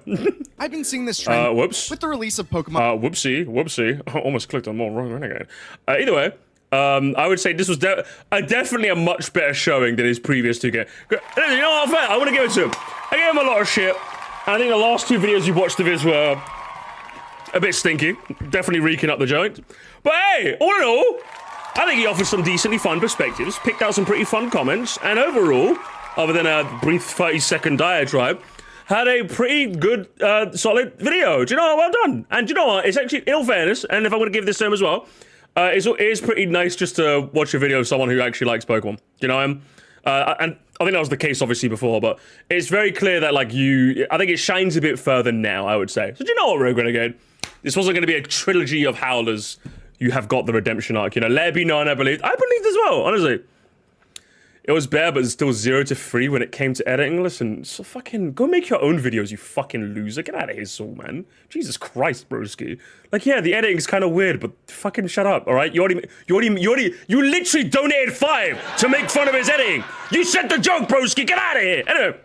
I've been seeing this trend Whoops. with the release of Pokemon. Whoopsie. I almost clicked on more Rogue Renegade. Either way, I would say this was definitely a much better showing than his previous 2 games. You know what? I want to give it to him. I gave him a lot of shit. I think the last 2 videos you watched of his were a bit stinky. Definitely reeking up the joint. But hey, all in all, I think he offered some decently fun perspectives, picked out some pretty fun comments, and overall, other than a brief 30-second diatribe, had a pretty good, solid video. Do you know what? Well done. And do you know what? It's actually, in all fairness, and if I'm going to give this to him as well, it is pretty nice just to watch a video of someone who actually likes Pokemon. You know him? And I think that was the case obviously before, but it's very clear that I think it shines a bit further now, I would say. So do you know what, Rogue Renegade? This wasn't going to be a trilogy of howlers. You have got the redemption arc. You know, let it be known, I believed as well, honestly. It was better, but it's still 0 to 3 when it came to editing. Listen, so fucking go make your own videos, you fucking loser. Get out of here, Saul, man. Jesus Christ, broski. Yeah, the editing's kind of weird, but fucking shut up, all right? You literally donated 5 to make fun of his editing. You said the joke, broski. Get out of here. Anyway,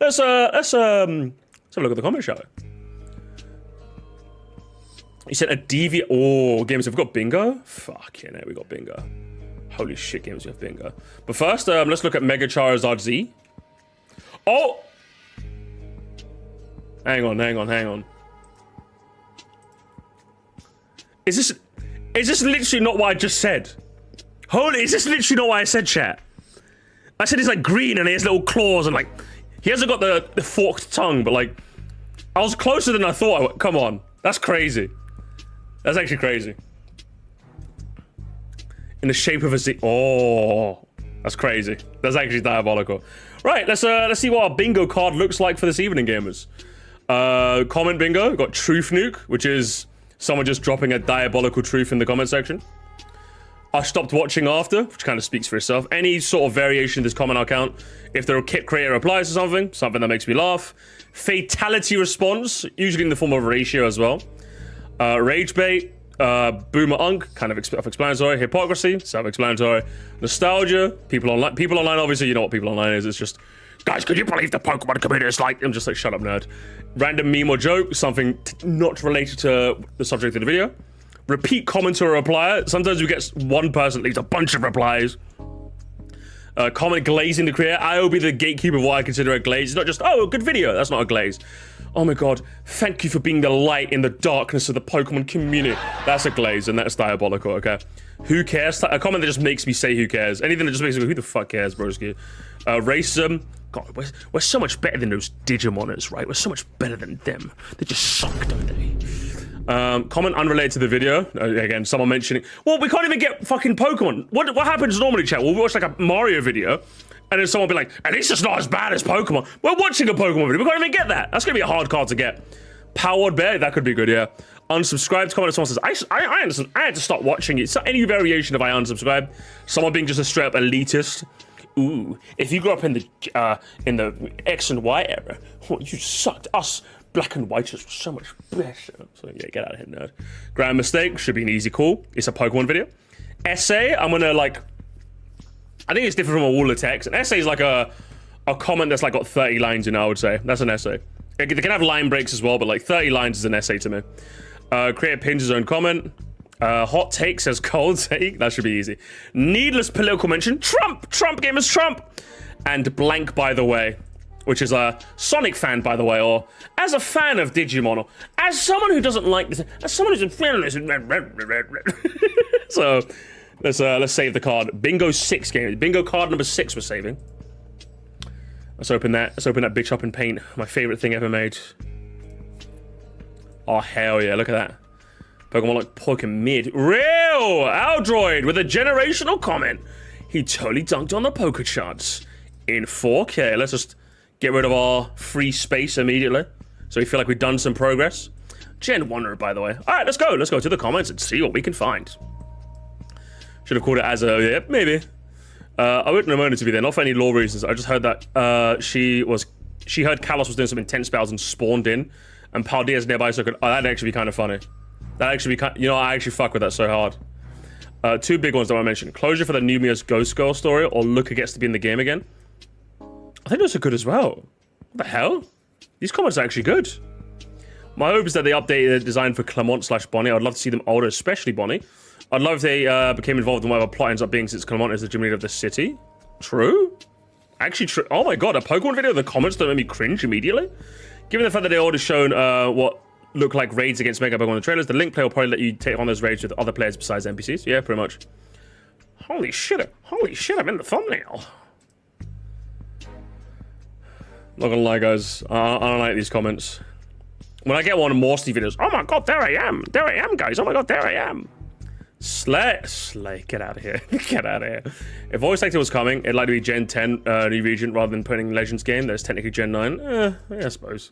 let's have a look at the comment, shall we? You said a deviant. Oh, games have got bingo. Fucking hell, we got bingo. Holy shit, games we have bingo. But first, let's look at Mega Charizard Z. Oh! Hang on. Is this literally not what I just said? Is this literally not what I said, chat? I said he's green and he has little claws and he hasn't got the forked tongue, but I was closer than I thought. Come on, that's crazy. That's actually crazy. In the shape of a Z. Oh, that's crazy. That's actually diabolical. Right, let's see what our bingo card looks like for this evening, gamers. Comment bingo. We've got Truth Nuke, which is someone just dropping a diabolical truth in the comment section. I stopped watching after, which kind of speaks for itself. Any sort of variation of this comment account, if the kit creator applies to something that makes me laugh. Fatality response, usually in the form of a ratio as well. Rage bait. Boomer Unk, kind of self-explanatory. Hypocrisy, self-explanatory. Nostalgia, people online, obviously you know what people online is. It's just, guys, could you believe the Pokemon community is I'm just shut up, nerd. Random meme or joke, something not related to the subject of the video. Repeat comment or reply. Sometimes we get one person leaves a bunch of replies. Comment glazing the creator. I will be the gatekeeper of what I consider a glaze. It's not just, oh, a good video. That's not a glaze. Oh my god, thank you for being the light in the darkness of the Pokemon community. That's a glaze, and that's diabolical, okay? Who cares? A comment that just makes me say who cares. Anything that just makes me go, who the fuck cares, broski? Racism. God, we're so much better than those Digimoners, right? We're so much better than them. They just suck, don't they? Comment unrelated to the video. Again, someone mentioning, well, we can't even get fucking Pokemon. What happens normally, chat? We'll watch a Mario video, and then someone will be like, and it's just not as bad as Pokemon. We're watching a Pokemon video. We can't even get that. That's going to be a hard card to get. Powered Bear, that could be good, yeah. Unsubscribed comment, someone says, I understand. I had to stop watching it. So any variation of I unsubscribe. Someone being just a straight up elitist. Ooh, if you grew up in the X and Y era, oh, you sucked. Us black and white is so much better. So yeah, get out of here, nerd. Grand mistake, should be an easy call. It's a Pokemon video. Essay, I'm gonna I think it's different from a wall of text. An essay is a comment that's got 30 lines in it, I would say. That's an essay. They can have line breaks as well, but 30 lines is an essay to me. Creator pins his own comment. Hot take says cold take. That should be easy. Needless political mention. Trump gamers, Trump. And blank, by the way, which is a Sonic fan, by the way, or as a fan of Digimon, or as someone who doesn't like this, as someone who's a fan of this. So let's save the card. Bingo 6 game. Bingo card number 6 we're saving. Let's open that. Let's open that bitch up in paint. My favorite thing ever made. Oh hell yeah! Look at that. Pokemon like Pokemon mid. Real Aldroid with a generational comment. He totally dunked on the poker charts in 4K. Let's just get rid of our free space immediately, so we feel like we've done some progress. Gen Wanderer, by the way. All right, let's go. Let's go to the comments and see what we can find. Should have called it as a yeah, maybe. I wouldn't have known it to be there, not for any lore reasons. I just heard that she heard Kalos was doing some intense spells and spawned in, and Paldea's nearby, so that'd actually be kind of funny. That actually be kind, I actually fuck with that so hard. Two big ones that I mentioned. Closure for the Numia's Ghost Girl story, or Luca gets to be in the game again. I think those are good as well. What the hell? These comments are actually good. My hope is that they update the design for Clement/Bonnie. I'd love to see them older, especially Bonnie. I'd love if they became involved in whatever plot ends up being, since Clement is the gym leader of the city. True? Actually true. Oh my god, a Pokemon video, the comments don't make me cringe immediately? Given the fact that they already shown what look like raids against Mega Pokemon in the trailers, the Link play will probably let you take on those raids with other players besides NPCs. Yeah, pretty much. Holy shit, I'm in the thumbnail. Not gonna lie, guys, I don't like these comments. When I get one of Moresty videos, oh my god, there I am, guys, oh my god, there I am. Slay, get out of here, get out of here. If voice acting was coming, it'd like to be Gen 10 new region rather than putting Legends game. That's technically Gen 9. Yeah, I suppose.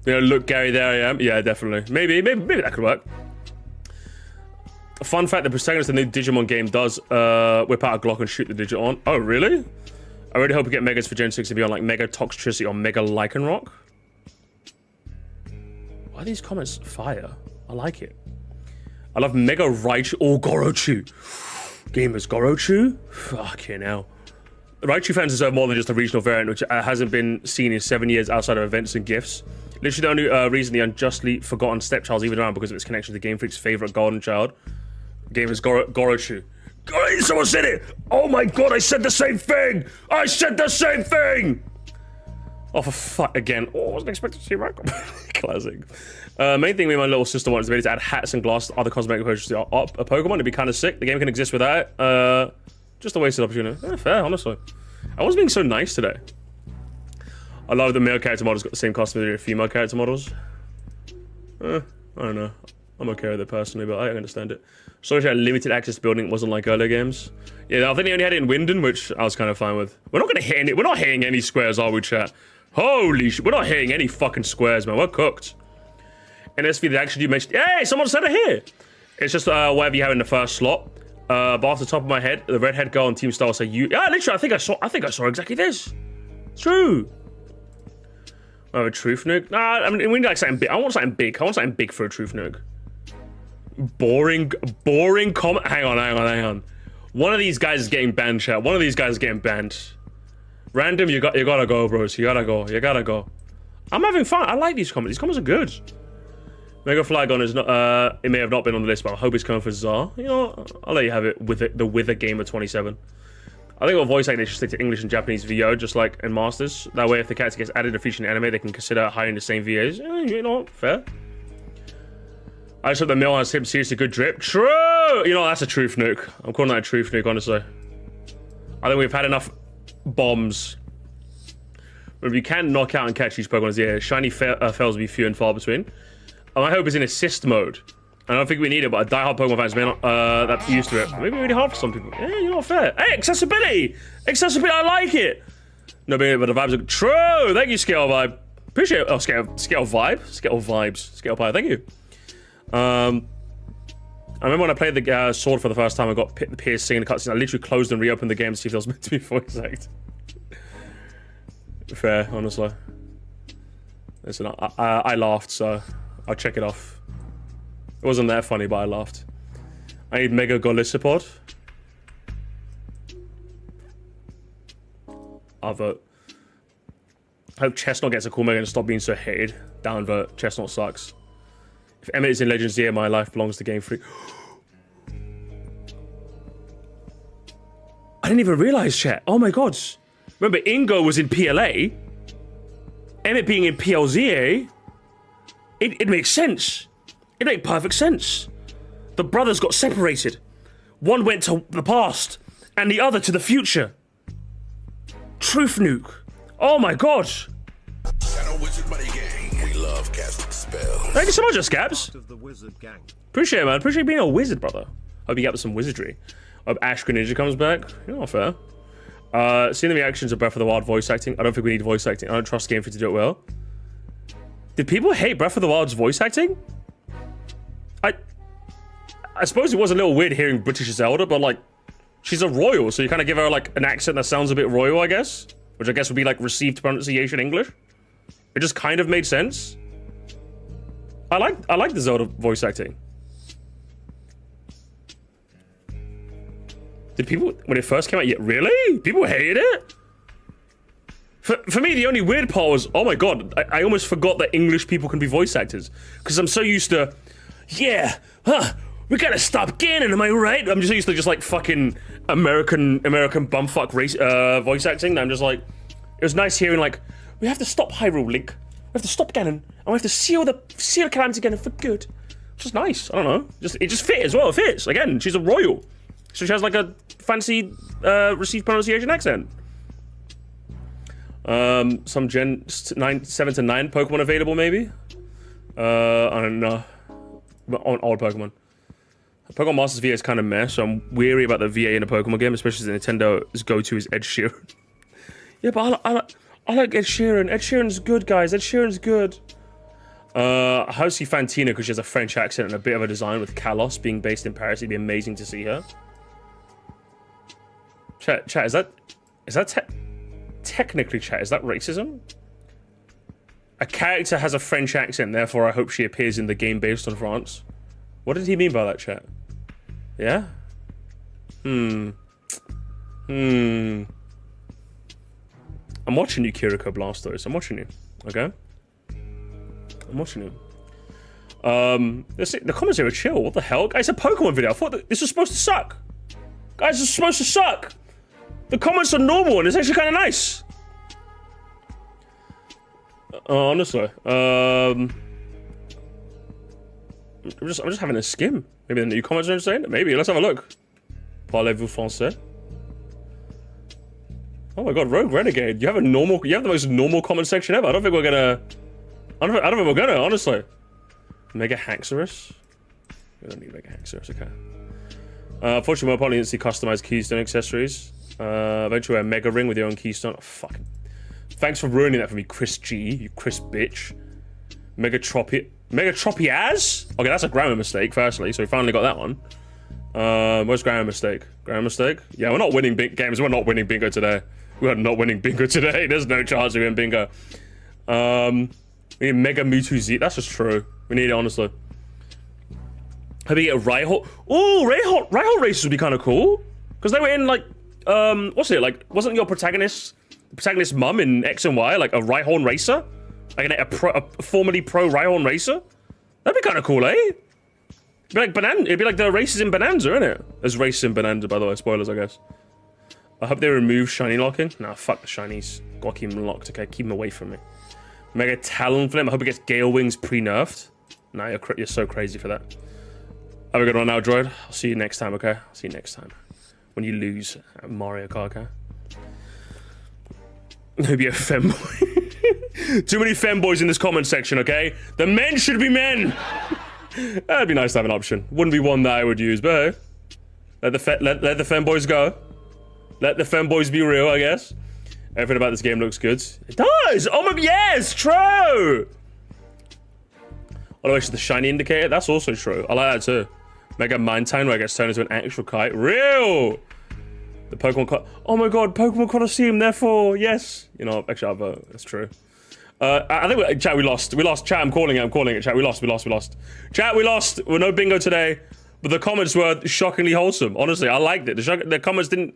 You know, look, Gary, there I am. Yeah, definitely. Maybe that could work. A fun fact: the protagonist of the new Digimon game does whip out a Glock and shoot the Digimon. Oh, really? I really hope we get Megas for Gen 6 and beyond, like Mega Toxtricity or Mega Lycanroc. Why are these comments fire? I like it. I love Mega Raichu. Oh, Gorochu. Gamers, Gorochu? Fucking hell. Raichu fans deserve more than just a regional variant, which hasn't been seen in 7 years outside of events and gifts. Literally the only reason the unjustly forgotten stepchild's even around because of its connection to Game Freak's favorite golden child. Gamers, Gorochu. Someone said it! Oh my god, I said the same thing! I said the same thing! Oh, for fuck, again. Oh, I wasn't expecting to see Raccoon. Classic. Main thing me and my little sister wanted is to add hats and glasses, other cosmetic approaches to a Pokemon. It'd be kind of sick. The game can exist without it. Just a wasted opportunity. Fair, honestly. I was being so nice today. I love the male character models got the same costume as female character models. I don't know. I'm okay with it personally, but I understand it. Sorry, had limited access to building. It wasn't like earlier games. Yeah, I think they only had it in Winden, which I was kind of fine with. We're not gonna hit any. We're not hitting any squares, are we, chat? Holy shit! We're not hitting any fucking squares, man. We're cooked. And SV, they actually do mention. Hey, someone said it here. It's just whatever you have in the first slot. But off the top of my head, the redhead girl on Team Star say you. Yeah, literally, I think I saw exactly this. It's true. I have a truth nuke. Nah, I mean, we need like something big. I want something big. I want something big for a truth nuke. Boring comment. Hang on. One of these guys is getting banned, chat. One of these guys is getting banned. Random, you gotta go, bros. You gotta go. I'm having fun. I like these comments. These comments are good. Mega Flygon is not. It may have not been on the list, but I hope it's coming for Czar. You know, I'll let you have it with it. The Wither Gamer 27. I think with voice acting, they should stick to English and Japanese VO, just like in Masters. That way, if the character gets added to feature in anime, they can consider hiring the same VAs. You know, fair. I just hope the mill has him seriously good drip. True! You know, that's a truth nuke. I'm calling that a truth nuke, honestly. I think we've had enough bombs. But if you can knock out and catch these Pokemon, yeah, shiny fails will be few and far between. My hope is in assist mode. I don't think we need it, but a diehard Pokemon fans may not that used to it. Maybe really hard for some people. Yeah, you're not fair. Hey, accessibility! Accessibility, I like it! No, but the vibes are true! Thank you, Scale Vibe. Appreciate it. Oh, Scale Vibe? Scale Vibes. Scale Pie, thank you. I remember when I played the Sword for the first time, I got the piercing in the cutscene. I literally closed and reopened the game to see if there was meant to be voice act. Fair, honestly. Listen, I laughed, so I'll check it off. It wasn't that funny, but I laughed. I need Mega Goddess support. I'll vote. I hope Chestnut gets a cool Mega and stop being so hated. Down vote. Chestnut sucks. If Emmett is in Legends here, my life belongs to Game Freak. I didn't even realize, chat. Oh my god. Remember, Ingo was in PLA. Emmett being in PLZA. It makes sense. It makes perfect sense. The brothers got separated. One went to the past, and the other to the future. Truth nuke. Oh my god. We love casting spells. Thank you so much, Scabs. Appreciate it, man. Appreciate being a wizard, brother. Hope you get some wizardry. Hope Ash Greninja comes back. You're not fair. Seeing the reactions of Breath of the Wild voice acting, I don't think we need voice acting. I don't trust Game Freak to do it well. Did people hate Breath of the Wild's voice acting? I suppose it was a little weird hearing British Zelda, but like, she's a royal, so you kind of give her like an accent that sounds a bit royal, I guess. Which I guess would be like received pronunciation English. It just kind of made sense. I like the Zelda voice acting. Did people, when it first came out, really? People hated it? For me, the only weird part was, oh my god, I almost forgot that English people can be voice actors. Because I'm so used to, yeah, we gotta stop Ganon, am I right? I'm just used to just like fucking American bumfuck race, voice acting. I'm just like, it was nice hearing like, we have to stop Hyrule, Link. We have to stop Ganon, and we have to seal Calamity Ganon for good. Which is nice, I don't know. It just fit as well, it fits. Again, she's a royal. So she has like a fancy received pronunciation accent. Some Gen 7 to 9 Pokemon available, maybe? I don't know. On old Pokemon. Pokemon Masters VA is kind of meh, so I'm weary about the VA in a Pokemon game, especially as Nintendo's go-to is Ed Sheeran. Yeah, but I like Ed Sheeran. Ed Sheeran's good, guys. Ed Sheeran's good. I hope see Fantina because she has a French accent and a bit of a design with Kalos being based in Paris. It'd be amazing to see her. Chat, is that technically, chat, is that racism? A character has a French accent, therefore I hope she appears in the game based on France. What did he mean by that, chat? Yeah? I'm watching you, Kiriko Blastos. I'm watching you, okay? I'm watching you. The comments here are chill. What the hell? Guys, it's a Pokemon video. I thought that this was supposed to suck. Guys, this is supposed to suck. The comments are normal and it's actually kind of nice. Honestly, I'm just having a skim. Maybe the new comments are insane. Maybe. Let's have a look. Parlez-vous français? Oh my god, Rogue Renegade. You have the most normal comment section ever. I don't think we're gonna. I don't think we're gonna, honestly. Mega Haxorus? We don't need Mega Haxorus, okay. Unfortunately, we'll probably didn't see customized keystone accessories. Eventually a Mega Ring with your own keystone. Oh, fucking. Thanks for ruining that for me, Chris G. You Chris bitch. Megatropiaz? Okay, that's a grammar mistake, firstly, so we finally got that one. Where's grammar mistake? Grammar mistake? Yeah, we're not winning big games. We're not winning bingo today. We are not winning bingo today. There's no chance we win bingo. We need Mega Mewtwo Z. That's just true. We need it, honestly. How do we get a Rhyhorn? Oh, Rhyhorn races would be kind of cool. Because they were in, like, what's it? Like, wasn't your protagonist's mum in X and Y, like, a Rhyhorn racer? Like, a formerly pro Rhyhorn racer? That'd be kind of cool, eh? It'd be like the races in Bonanza, innit? There's races in Bonanza, by the way. Spoilers, I guess. I hope they remove shiny locking. Nah, fuck the shinies. Gotta keep them locked, okay? Keep them away from me. Mega Talonflame. I hope it gets Gale Wings pre-nerfed. Nah, you're so crazy for that. Have a good one now, Droid. I'll see you next time, okay? I'll see you next time. When you lose at Mario Kart, okay? Maybe a femboy. Too many femboys in this comment section, okay? The men should be men! That'd be nice to have an option. Wouldn't be one that I would use, but hey. Let the femboys go. Let the femboys be real, I guess. Everything about this game looks good. It does! Oh my, yes, true! Although it's the shiny indicator, that's also true. I like that too. Mega Mine-Town where it gets turned into an actual kite. Real! The Pokemon oh my god, Pokemon Colosseum, therefore, yes. You know, actually I'll vote, that's true. I think, chat, we lost. Chat, I'm calling it, chat, we lost. Chat, we lost. We're no bingo today. But the comments were shockingly wholesome. Honestly, I liked it. The comments didn't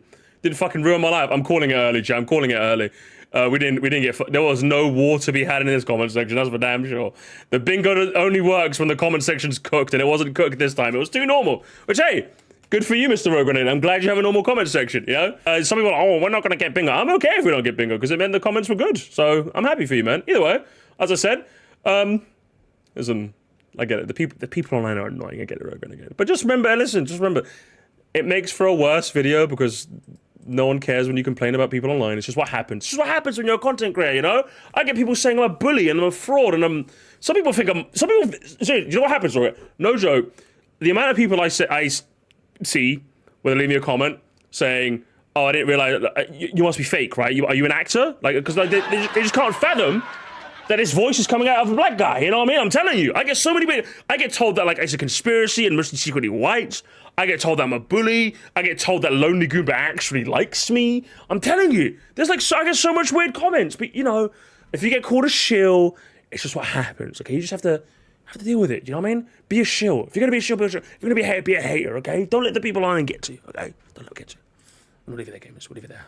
fucking ruin my life. I'm calling it early, chat, I'm calling it early. We didn't get, there was no war to be had in this comment section, that's for damn sure. The bingo only works when the comment section's cooked, and it wasn't cooked this time. It was too normal. Which, hey, good for you, Mr. Rogue Grenade. I'm glad you have a normal comment section, you know? Some people are like, oh, we're not going to get bingo. I'm okay if we don't get bingo, because it meant the comments were good. So, I'm happy for you, man. Either way, as I said, listen, I get it. The people online are annoying. I get it, Rogue Grenade. But just remember, it makes for a worse video, because no one cares when you complain about people online. It's just what happens. It's just what happens when you're a content creator, you know? I get people saying I'm a bully and I'm a fraud and some people think seriously, you know what happens, right? No joke. The amount of people I see when they leave me a comment saying, oh, I didn't realize, you must be fake, right? Are you an actor? Like, because like, they just can't fathom that his voice is coming out of a black guy, you know what I mean? I'm telling you, I get so many, I get told that like it's a conspiracy and Moresty secretly white. I get told that I'm a bully. I get told that Lonely Goomba actually likes me. I'm telling you, there's like, I get so much weird comments, but you know, if you get called a shill, it's just what happens, okay? You just have to deal with it, you know what I mean? Be a shill. If you're gonna be a shill, be a shill. If you're gonna be a hater, be a hater, okay? Don't let the people online get to you, okay? Don't let them get to you. We'll leave it there, gamers. We'll leave it there.